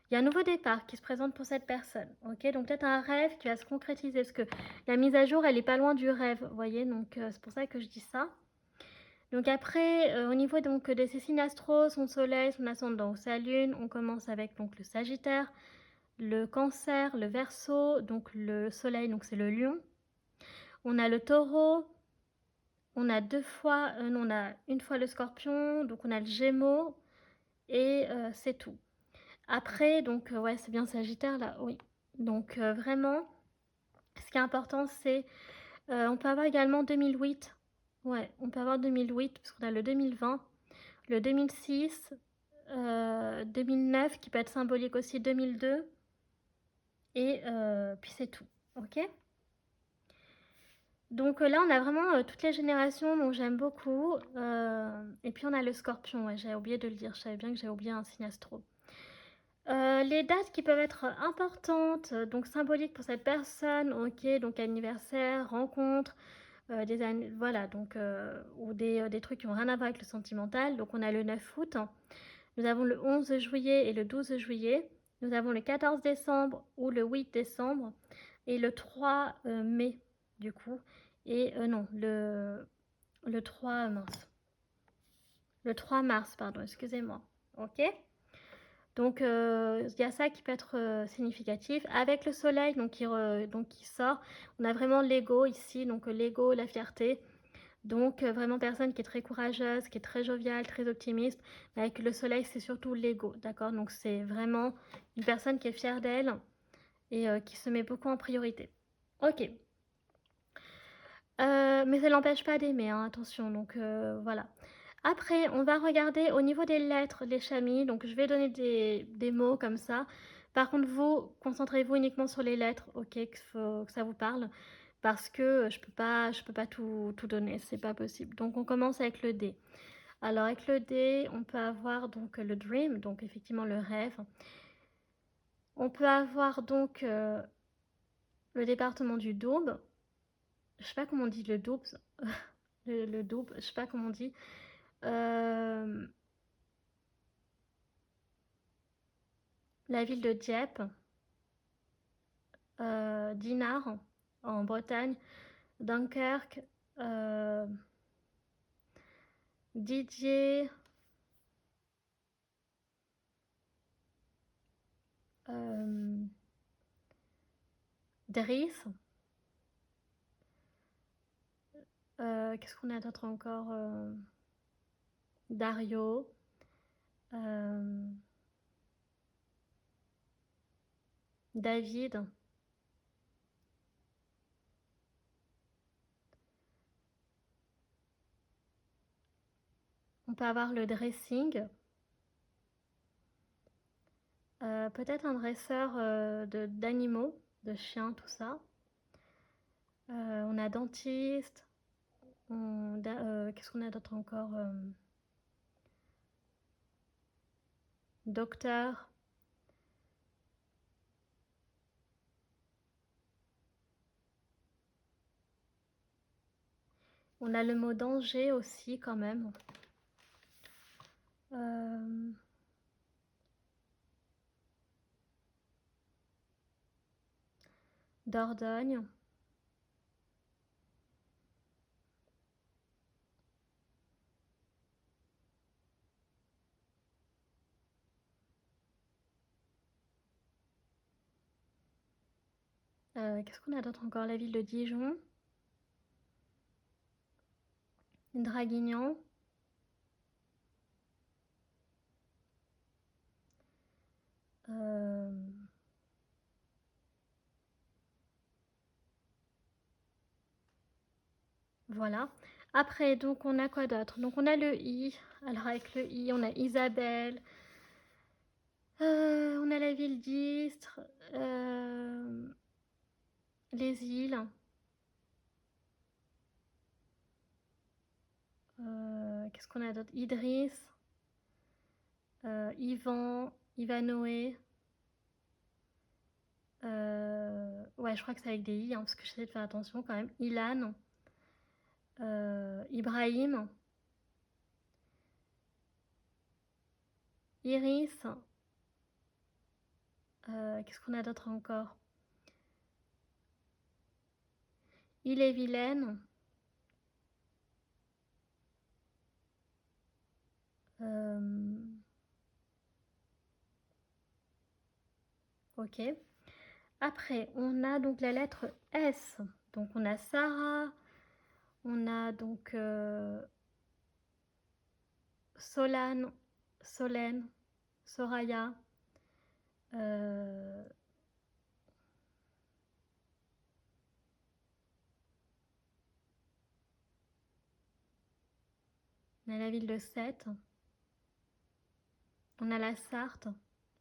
Speaker 1: Il y a un nouveau départ qui se présente pour cette personne. Ok, donc peut-être un rêve qui va se concrétiser parce que la mise à jour, elle est pas loin du rêve, vous voyez, donc c'est pour ça que je dis ça. Donc après, au niveau donc de ses signes astro, son soleil, son ascendant, sa lune, on commence avec donc le Sagittaire, le Cancer, le Verseau, donc le soleil, donc c'est le Lion. On a le Taureau, on a on a une fois le Scorpion, donc on a le Gémeaux et c'est tout. Après, donc ouais, c'est bien Sagittaire là, oui. Donc vraiment, ce qui est important, c'est on peut avoir également 2008. Ouais, on peut avoir 2008 parce qu'on a le 2020, le 2006, 2009 qui peut être symbolique aussi, 2002 et puis c'est tout. Ok. Donc là, on a vraiment toutes les générations, donc j'aime beaucoup. Et puis on a le Scorpion, ouais, j'avais oublié de le dire, je savais bien que j'avais oublié un signe astro. Les dates qui peuvent être importantes, donc symboliques pour cette personne, ok, donc anniversaire, rencontre, voilà, donc, ou des trucs qui n'ont rien à voir avec le sentimental. Donc on a le 9 août, nous avons le 11 juillet et le 12 juillet, nous avons le 14 décembre ou le 8 décembre, et le 3 mai, du coup, et non, le 3 mars. Le 3 mars, pardon, excusez-moi. Ok. Donc, il y a ça qui peut être significatif. Avec le soleil donc, qui sort, on a vraiment l'ego ici, donc l'ego, la fierté. Donc, vraiment personne qui est très courageuse, qui est très joviale, très optimiste. Mais avec le soleil, c'est surtout l'ego, d'accord? Donc, c'est vraiment une personne qui est fière d'elle et qui se met beaucoup en priorité. Ok. Mais ça l'empêche pas d'aimer, hein, attention, donc voilà. Après, on va regarder au niveau des lettres, les chamis. Donc, je vais donner des mots comme ça. Par contre, vous, concentrez-vous uniquement sur les lettres, ok, que ça vous parle. Parce que je peux pas tout donner, c'est pas possible. Donc, on commence avec le D. Alors, avec le D, on peut avoir donc le dream, donc effectivement le rêve. On peut avoir donc le département du Doubs. Je sais pas comment on dit le Doubs. Le Doubs, je sais pas comment on dit. La ville de Dieppe. Dinard, en Bretagne. Dunkerque. Didier. Driss. Qu'est-ce qu'on a d'autre encore? Dario. David. On peut avoir le dressing. Peut-être un dresseur d'animaux, de chiens, tout ça. On a dentiste. Qu'est-ce qu'on a d'autre encore? Docteur. On a le mot danger aussi quand même. Dordogne. Qu'est-ce qu'on a d'autre encore? La ville de Dijon. Draguignan. Voilà. Après, donc, on a quoi d'autre? Donc, on a le I. Alors, avec le I, on a Isabelle. On a la ville d'Istres. Les îles. Qu'est-ce qu'on a d'autre? Idriss. Ivan. Ivanoé. Ouais, je crois que c'est avec des I, hein, parce que j'essaie de faire attention quand même. Ilan. Ibrahim. Iris. Qu'est-ce qu'on a d'autre encore? Ille-et-Vilaine. Ok. Après, on a donc la lettre S. Donc, on a Sarah. On a donc Solane, Solène, Soraya. On a la ville de Sète. On a la Sarthe.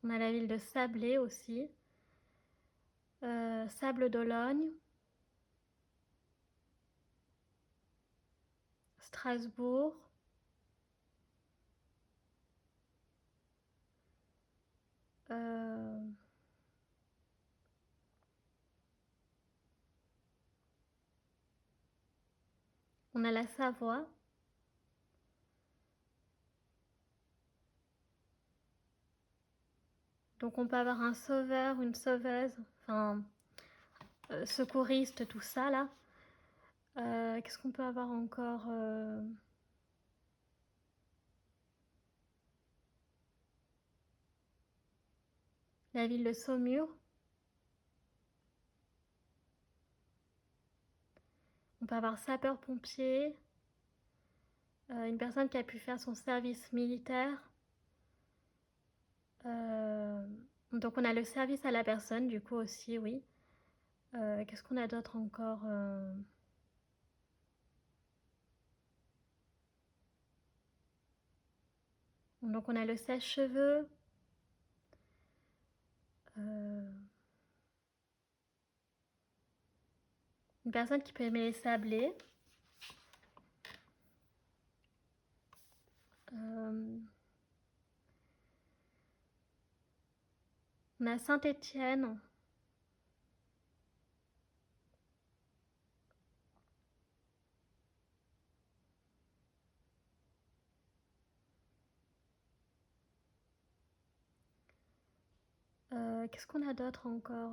Speaker 1: On a la ville de Sablé aussi. Sable d'Olonne. Strasbourg. On a la Savoie. Donc on peut avoir un sauveur, une sauveuse, enfin secouriste, tout ça là. Qu'est-ce qu'on peut avoir encore? La ville de Saumur. On peut avoir sapeur-pompier. Une personne qui a pu faire son service militaire. Donc on a le service à la personne du coup aussi, oui. Qu'est-ce qu'on a d'autre encore? Donc on a le sèche-cheveux. Une personne qui peut aimer les sablés. On On a Saint-Étienne. Qu'est-ce qu'on a d'autre encore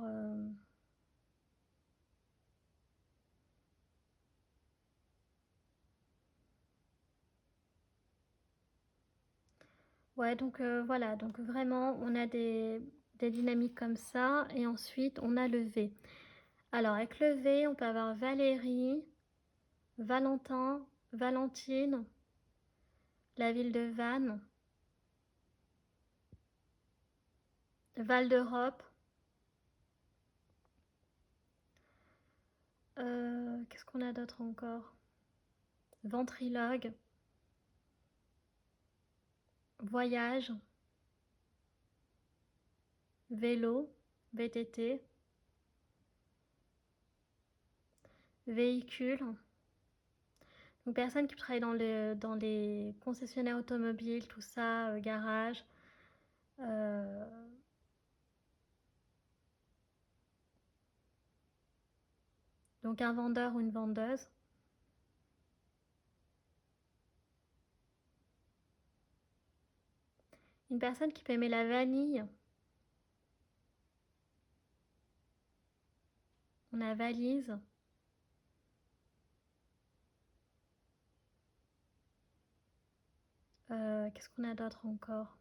Speaker 1: Ouais, donc voilà, donc vraiment, on a des dynamiques comme ça, et ensuite, on a le V. Alors, avec le V, on peut avoir Valérie, Valentin, Valentine, la ville de Vannes, Val d'Europe. Qu'est-ce qu'on a d'autre encore? Ventriloque, voyage, vélo, VTT, véhicule. Donc personnes qui travaillent dans les concessionnaires automobiles, tout ça, garage. Donc un vendeur ou une vendeuse. Une personne qui peut aimer la vanille. On a valise. Qu'est-ce qu'on a d'autre encore?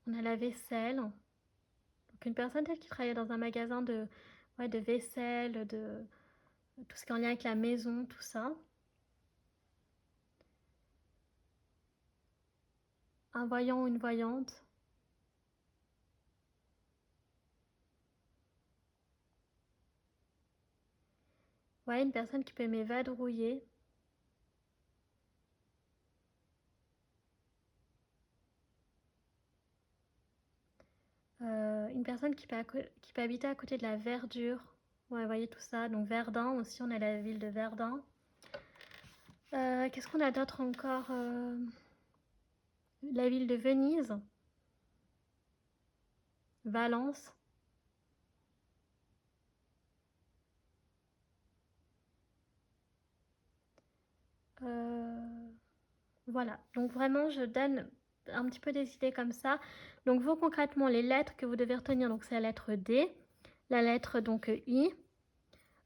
Speaker 1: On a la vaisselle. Donc une personne telle qui travaille dans un magasin de vaisselle, de tout ce qui est en lien avec la maison, tout ça. Un voyant ou une voyante. Ouais, une personne qui peut aimer vadrouiller. Une personne qui peut habiter à côté de la verdure. Ouais, vous voyez tout ça. Donc Verdun aussi, on a la ville de Verdun. Qu'est-ce qu'on a d'autre encore? La ville de Venise. Valence. Voilà, donc vraiment je donne un petit peu des idées comme ça. Donc vous concrètement les lettres que vous devez retenir, donc c'est la lettre D, la lettre donc I,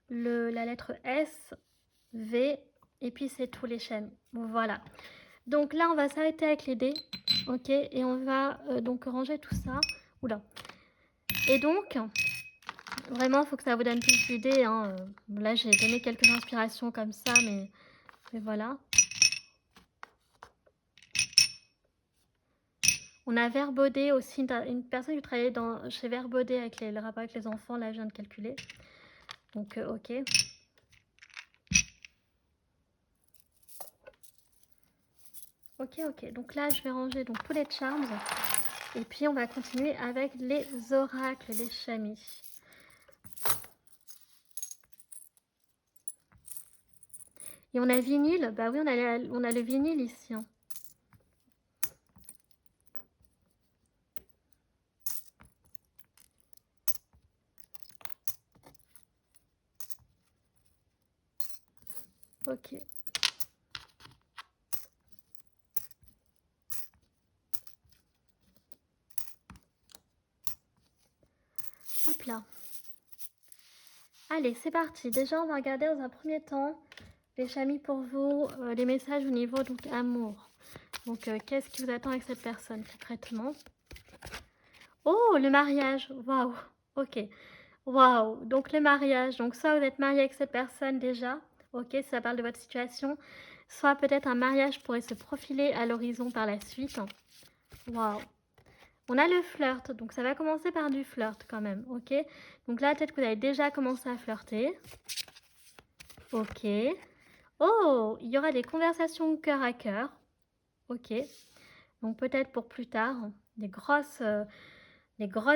Speaker 1: la lettre S, V, et puis c'est tous les chaînes. Voilà. Donc là on va s'arrêter avec les D, ok, et on va donc ranger tout ça. Oula. Et donc vraiment il faut que ça vous donne plus d'idées, hein. Là j'ai donné quelques inspirations comme ça, mais voilà. On a Verbaudet aussi, une personne qui travaillait chez Verbaudet avec le rapport avec les enfants, là je viens de calculer. Donc ok. Ok, donc là je vais ranger donc tous les charms. Et puis on va continuer avec les oracles, les chamis. Et on a vinyle, bah oui on a le vinyle ici. Hein. Ok. Hop là. Allez, c'est parti. Déjà, on va regarder dans un premier temps les chamis pour vous, les messages au niveau donc amour. Donc, qu'est-ce qui vous attend avec cette personne concrètement? Oh, le mariage. Waouh. Ok. Waouh. Donc, le mariage. Donc, soit vous êtes marié avec cette personne déjà. Ok, ça parle de votre situation. Soit peut-être un mariage pourrait se profiler à l'horizon par la suite. Waouh. On a le flirt, donc ça va commencer par du flirt quand même, ok? Donc là, peut-être que vous avez déjà commencé à flirter. Ok. Oh, il y aura des conversations cœur à cœur. Ok. Donc peut-être pour plus tard, des grosses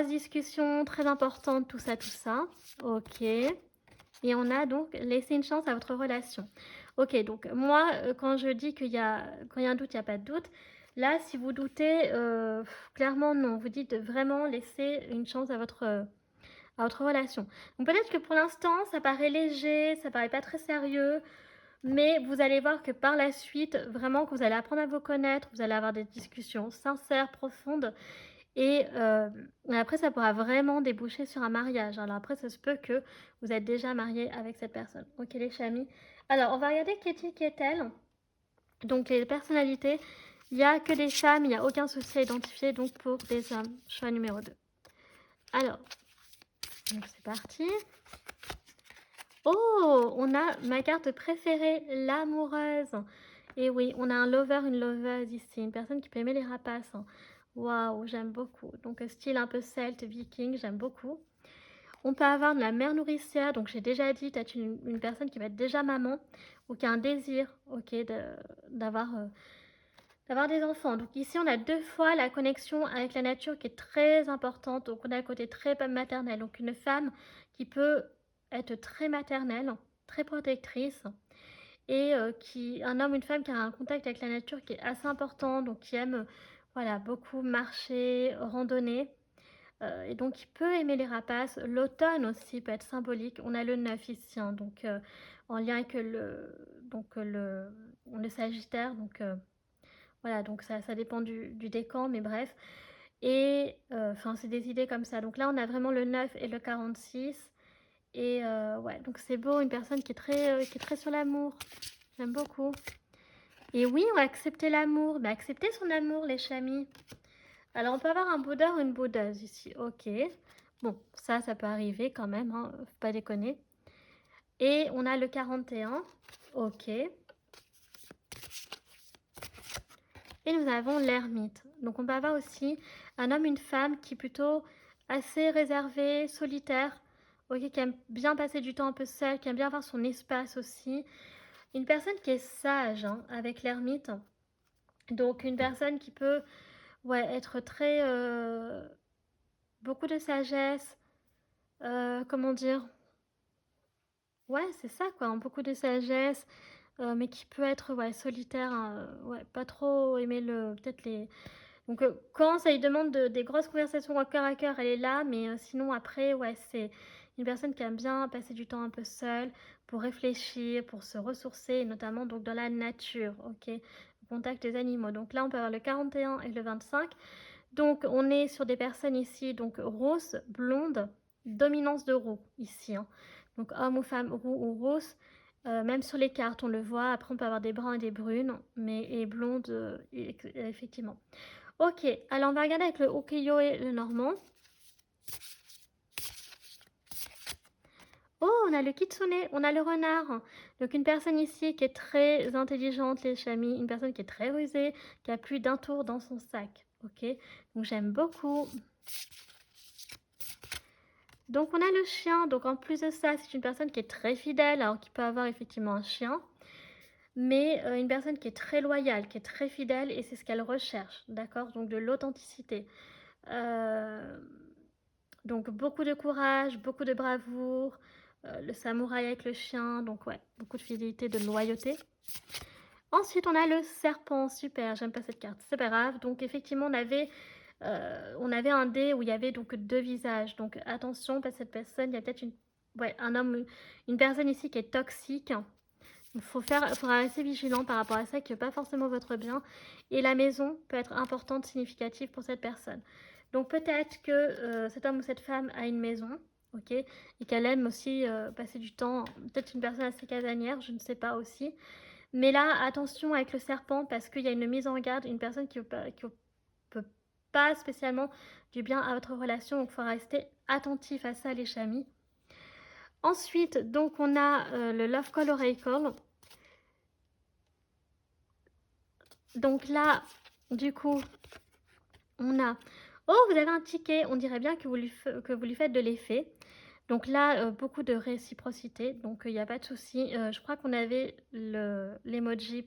Speaker 1: discussions très importantes, tout ça, tout ça. Ok. Et on a donc laissé une chance à votre relation. Ok, donc moi, quand je dis quand il y a un doute, il n'y a pas de doute. Là, si vous doutez, clairement non. Vous dites de vraiment laisser une chance à votre relation. Donc peut-être que pour l'instant, ça paraît léger, ça paraît pas très sérieux, mais vous allez voir que par la suite, vraiment, que vous allez apprendre à vous connaître, vous allez avoir des discussions sincères, profondes, et après, ça pourra vraiment déboucher sur un mariage. Alors après, ça se peut que vous êtes déjà marié avec cette personne. Ok, les chamis. Alors, on va regarder qui est-elle. Donc, les personnalités, il n'y a que des femmes, il n'y a aucun souci à identifier, donc pour des hommes. Choix numéro 2. Alors, donc c'est parti. Oh, on a ma carte préférée, l'amoureuse. Et oui, on a un lover, une loveuse ici, une personne qui peut aimer les rapaces. Waouh, j'aime beaucoup. Donc style un peu celte, viking, j'aime beaucoup. On peut avoir de la mère nourricière, donc j'ai déjà dit, peut-être une personne qui va être déjà maman ou qui a un désir, ok, d'avoir des enfants. Donc ici, on a 2 fois la connexion avec la nature qui est très importante. Donc on a le côté très maternel. Donc une femme qui peut être très maternelle, très protectrice. Et un homme, une femme qui a un contact avec la nature qui est assez important. Donc qui aime voilà, beaucoup marcher, randonner. Et donc il peut aimer les rapaces. L'automne aussi peut être symbolique. On a le 9 ici, hein, donc en lien avec le Sagittaire. Donc voilà, donc ça dépend du décan, mais bref. Et enfin, c'est des idées comme ça. Donc là, on a vraiment le 9 et le 46. Et ouais, donc c'est beau, une personne qui est très sur l'amour. J'aime beaucoup. Et oui, on va accepter l'amour. Mais accepter son amour, les chamis. Alors, on peut avoir un boudeur ou une boudeuse ici. Ok. Bon, ça peut arriver quand même, hein, faut pas déconner. Et on a le 41. Ok. Et nous avons l'ermite. Donc on peut avoir aussi un homme, une femme qui est plutôt assez réservé, solitaire, ok, qui aime bien passer du temps un peu seul, qui aime bien avoir son espace aussi. Une personne qui est sage, hein, avec l'ermite. Donc une personne qui peut ouais, être très... beaucoup de sagesse. Comment dire? Ouais, c'est ça quoi, hein, beaucoup de sagesse. Mais qui peut être ouais, solitaire, hein, ouais, pas trop aimer peut-être les... Donc quand ça lui demande des grosses conversations au cœur à cœur, elle est là, mais sinon après, ouais, c'est une personne qui aime bien passer du temps un peu seule pour réfléchir, pour se ressourcer, notamment donc dans la nature, ok, au contact des animaux. Donc là, on peut avoir le 41 et le 25. Donc on est sur des personnes ici, donc rose, blonde, dominance de roux ici, hein. Donc homme ou femme, roux ou rose. Même sur les cartes, on le voit. Après, on peut avoir des bruns et des brunes, mais et blonde, effectivement. Ok, alors on va regarder avec le Ukiyo et le Normand. Oh, on a le Kitsune, on a le renard. Donc une personne ici qui est très intelligente, les chamis, une personne qui est très rusée, qui a plus d'un tour dans son sac. Ok, donc j'aime beaucoup. Donc on a le chien, donc en plus de ça, c'est une personne qui est très fidèle, alors qui peut avoir effectivement un chien, mais une personne qui est très loyale, qui est très fidèle, et c'est ce qu'elle recherche, d'accord? Donc de l'authenticité. Euh, Donc beaucoup de courage, beaucoup de bravoure, le samouraï avec le chien, donc ouais, beaucoup de fidélité, de loyauté. Ensuite, on a le serpent, super, j'aime pas cette carte, c'est pas grave. Donc effectivement, on avait un dé où il y avait donc 2 visages. Donc attention, parce que cette personne, il y a peut-être ouais, un homme, une personne ici qui est toxique. Il faudra rester vigilant par rapport à ça, qui n'est pas forcément votre bien. Et la maison peut être importante, significative pour cette personne. Donc peut-être que cet homme ou cette femme a une maison, ok, et qu'elle aime aussi passer du temps, peut-être une personne assez casanière, je ne sais pas aussi. Mais là, attention avec le serpent, parce qu'il y a une mise en garde, une personne qui ne peut pas spécialement du bien à votre relation, donc il faudra rester attentif à ça, les chamis. Ensuite, donc on a le Love Call Oracle. Donc là, du coup, on a... Oh, vous avez un ticket, on dirait bien que vous lui faites de l'effet. Donc là, beaucoup de réciprocité, donc il n'y a pas de souci. Je crois qu'on avait l'emoji,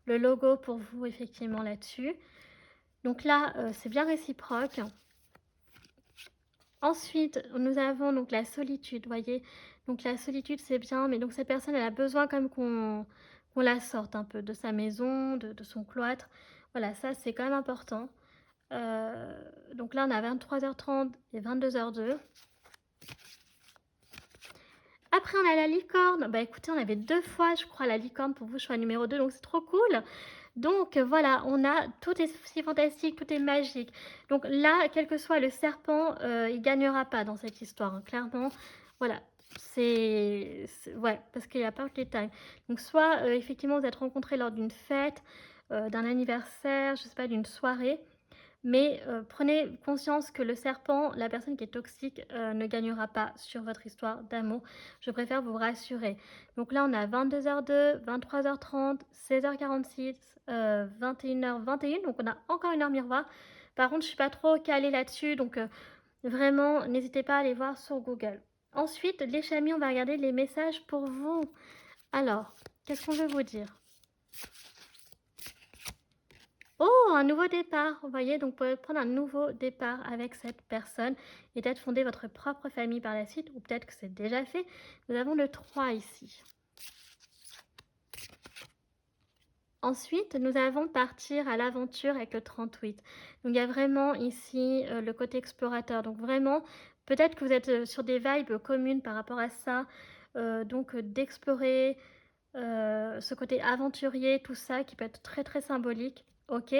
Speaker 1: le logo pour vous, effectivement, là-dessus. Donc là, c'est bien réciproque. Ensuite, nous avons donc la solitude, voyez. Donc la solitude, c'est bien, mais donc cette personne, elle a besoin quand même qu'on la sorte un peu de sa maison, de son cloître. Voilà, ça c'est quand même important. Donc là, on a 23h30 et 22h02. Après, on a la licorne. Bah écoutez, on avait 2 fois, je crois, la licorne pour vous, choix numéro 2, donc c'est trop cool. Donc voilà, on a tout est si fantastique, tout est magique. Donc là, quel que soit le serpent, il gagnera pas dans cette histoire, hein, clairement. Voilà, ouais, parce qu'il n'y a pas de détails. Donc soit effectivement vous êtes rencontrés lors d'une fête, d'un anniversaire, je sais pas, d'une soirée. Mais prenez conscience que le serpent, la personne qui est toxique, ne gagnera pas sur votre histoire d'amour. Je préfère vous rassurer. Donc là, on a 22h02, 23h30, 16h46, 21h21. Donc on a encore une heure miroir. Par contre, je ne suis pas trop calée là-dessus. Donc vraiment, n'hésitez pas à aller voir sur Google. Ensuite, les chamis, on va regarder les messages pour vous. Alors, qu'est-ce qu'on veut vous dire? Oh, un nouveau départ. Vous voyez, donc vous pouvez prendre un nouveau départ avec cette personne et peut-être fonder votre propre famille par la suite, ou peut-être que c'est déjà fait. Nous avons le 3 ici. Ensuite, nous allons partir à l'aventure avec le 38. Donc, il y a vraiment ici le côté explorateur. Donc, vraiment, peut-être que vous êtes sur des vibes communes par rapport à ça. Donc, d'explorer ce côté aventurier, tout ça, qui peut être très, très symbolique. Ok.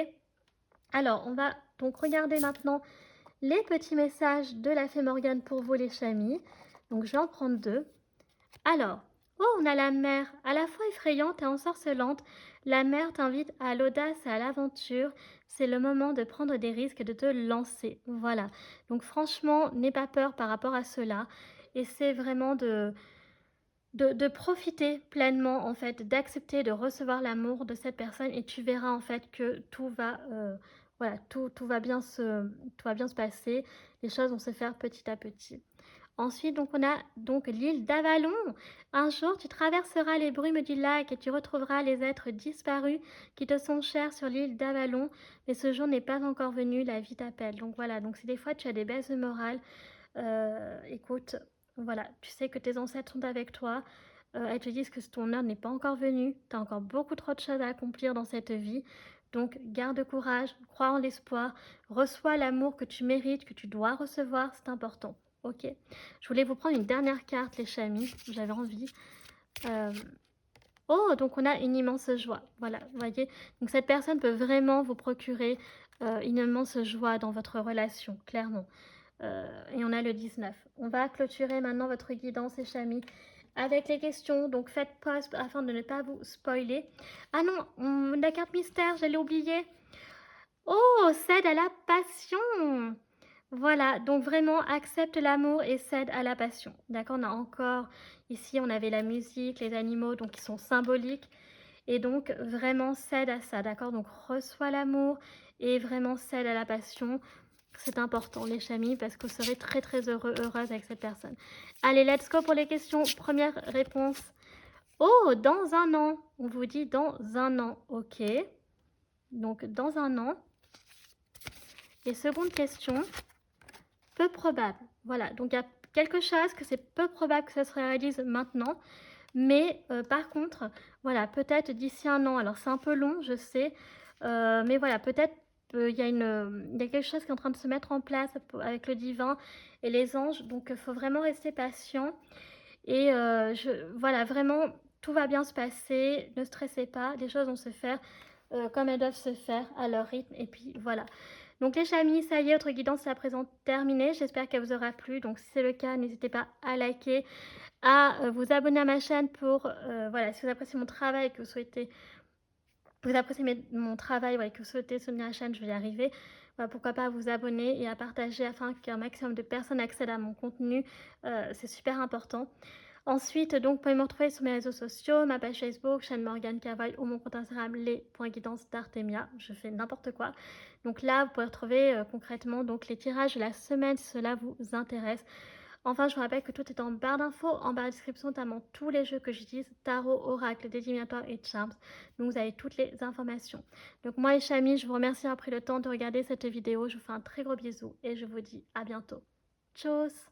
Speaker 1: Alors, on va donc regarder maintenant les petits messages de la fée Morgane pour vous les chamis. Donc, je vais en prendre 2. Alors, oh, on a la mer, à la fois effrayante et ensorcelante. La mer t'invite à l'audace et à l'aventure. C'est le moment de prendre des risques et de te lancer. Voilà. Donc, franchement, n'aie pas peur par rapport à cela. Et c'est vraiment de profiter pleinement, en fait, d'accepter de recevoir l'amour de cette personne et tu verras, en fait, que tout va, voilà, tout va bien se passer. Les choses vont se faire petit à petit. Ensuite, donc, on a donc l'île d'Avalon. Un jour, tu traverseras les brumes du lac et tu retrouveras les êtres disparus qui te sont chers sur l'île d'Avalon. Mais ce jour n'est pas encore venu, la vie t'appelle. Donc voilà, donc si des fois tu as des baisses de morale, écoute, voilà, tu sais que tes ancêtres sont avec toi. Elles te disent que ton heure n'est pas encore venue. Tu as encore beaucoup trop de choses à accomplir dans cette vie. Donc, garde courage, crois en l'espoir, reçois l'amour que tu mérites, que tu dois recevoir, c'est important. Ok. Je voulais vous prendre une dernière carte, les chamis. J'avais envie. Oh, donc on a une immense joie. Voilà, vous voyez. Donc cette personne peut vraiment vous procurer une immense joie dans votre relation, clairement. Et on a le 19. On va clôturer maintenant votre guidance, les chamis, avec les questions. Donc faites pause afin de ne pas vous spoiler. Ah non, la carte mystère, j'allais oublier. Oh, cède à la passion. Voilà, donc vraiment accepte l'amour et cède à la passion. D'accord, on a encore, ici on avait la musique, les animaux, donc qui sont symboliques. Et donc vraiment cède à ça, d'accord. Donc reçois l'amour et vraiment cède à la passion. C'est important les chamis parce que vous serez très très heureux, heureuse avec cette personne. Allez, let's go pour les questions. Première réponse. Oh, dans un an. On vous dit dans un an, ok. Donc dans un an. Et seconde question. Peu probable. Voilà, donc il y a quelque chose que c'est peu probable que ça se réalise maintenant. Mais par contre, voilà, peut-être d'ici un an. Alors c'est un peu long, je sais. Mais voilà, peut-être il y a quelque chose qui est en train de se mettre en place avec le divin et les anges. Donc il faut vraiment rester patient. Et voilà, vraiment, tout va bien se passer. Ne stressez pas, les choses vont se faire comme elles doivent se faire à leur rythme. Et puis voilà. Donc les chamis, ça y est, votre guidance est à présent terminée. J'espère qu'elle vous aura plu. Donc si c'est le cas, n'hésitez pas à liker, à vous abonner à ma chaîne pour, voilà, si vous appréciez mon travail, que vous appréciez mon travail, ouais, que vous souhaitez soutenir la chaîne, je vais y arriver. Voilà, pourquoi pas vous abonner et à partager afin qu'un maximum de personnes accèdent à mon contenu. C'est super important. Ensuite, donc, vous pouvez me retrouver sur mes réseaux sociaux, ma page Facebook, chaîne Morgane Cavaille ou mon compte Instagram, les.guidance d'Artemia. Je fais n'importe quoi. Donc là, vous pouvez retrouver concrètement donc, les tirages de la semaine si cela vous intéresse. Enfin, je vous rappelle que tout est en barre d'infos, en barre de description, notamment tous les jeux que j'utilise, tarot, oracle, divinatoire et charms. Donc vous avez toutes les informations. Donc moi et Chami, je vous remercie d'avoir pris le temps de regarder cette vidéo. Je vous fais un très gros bisou et je vous dis à bientôt. Tchuss!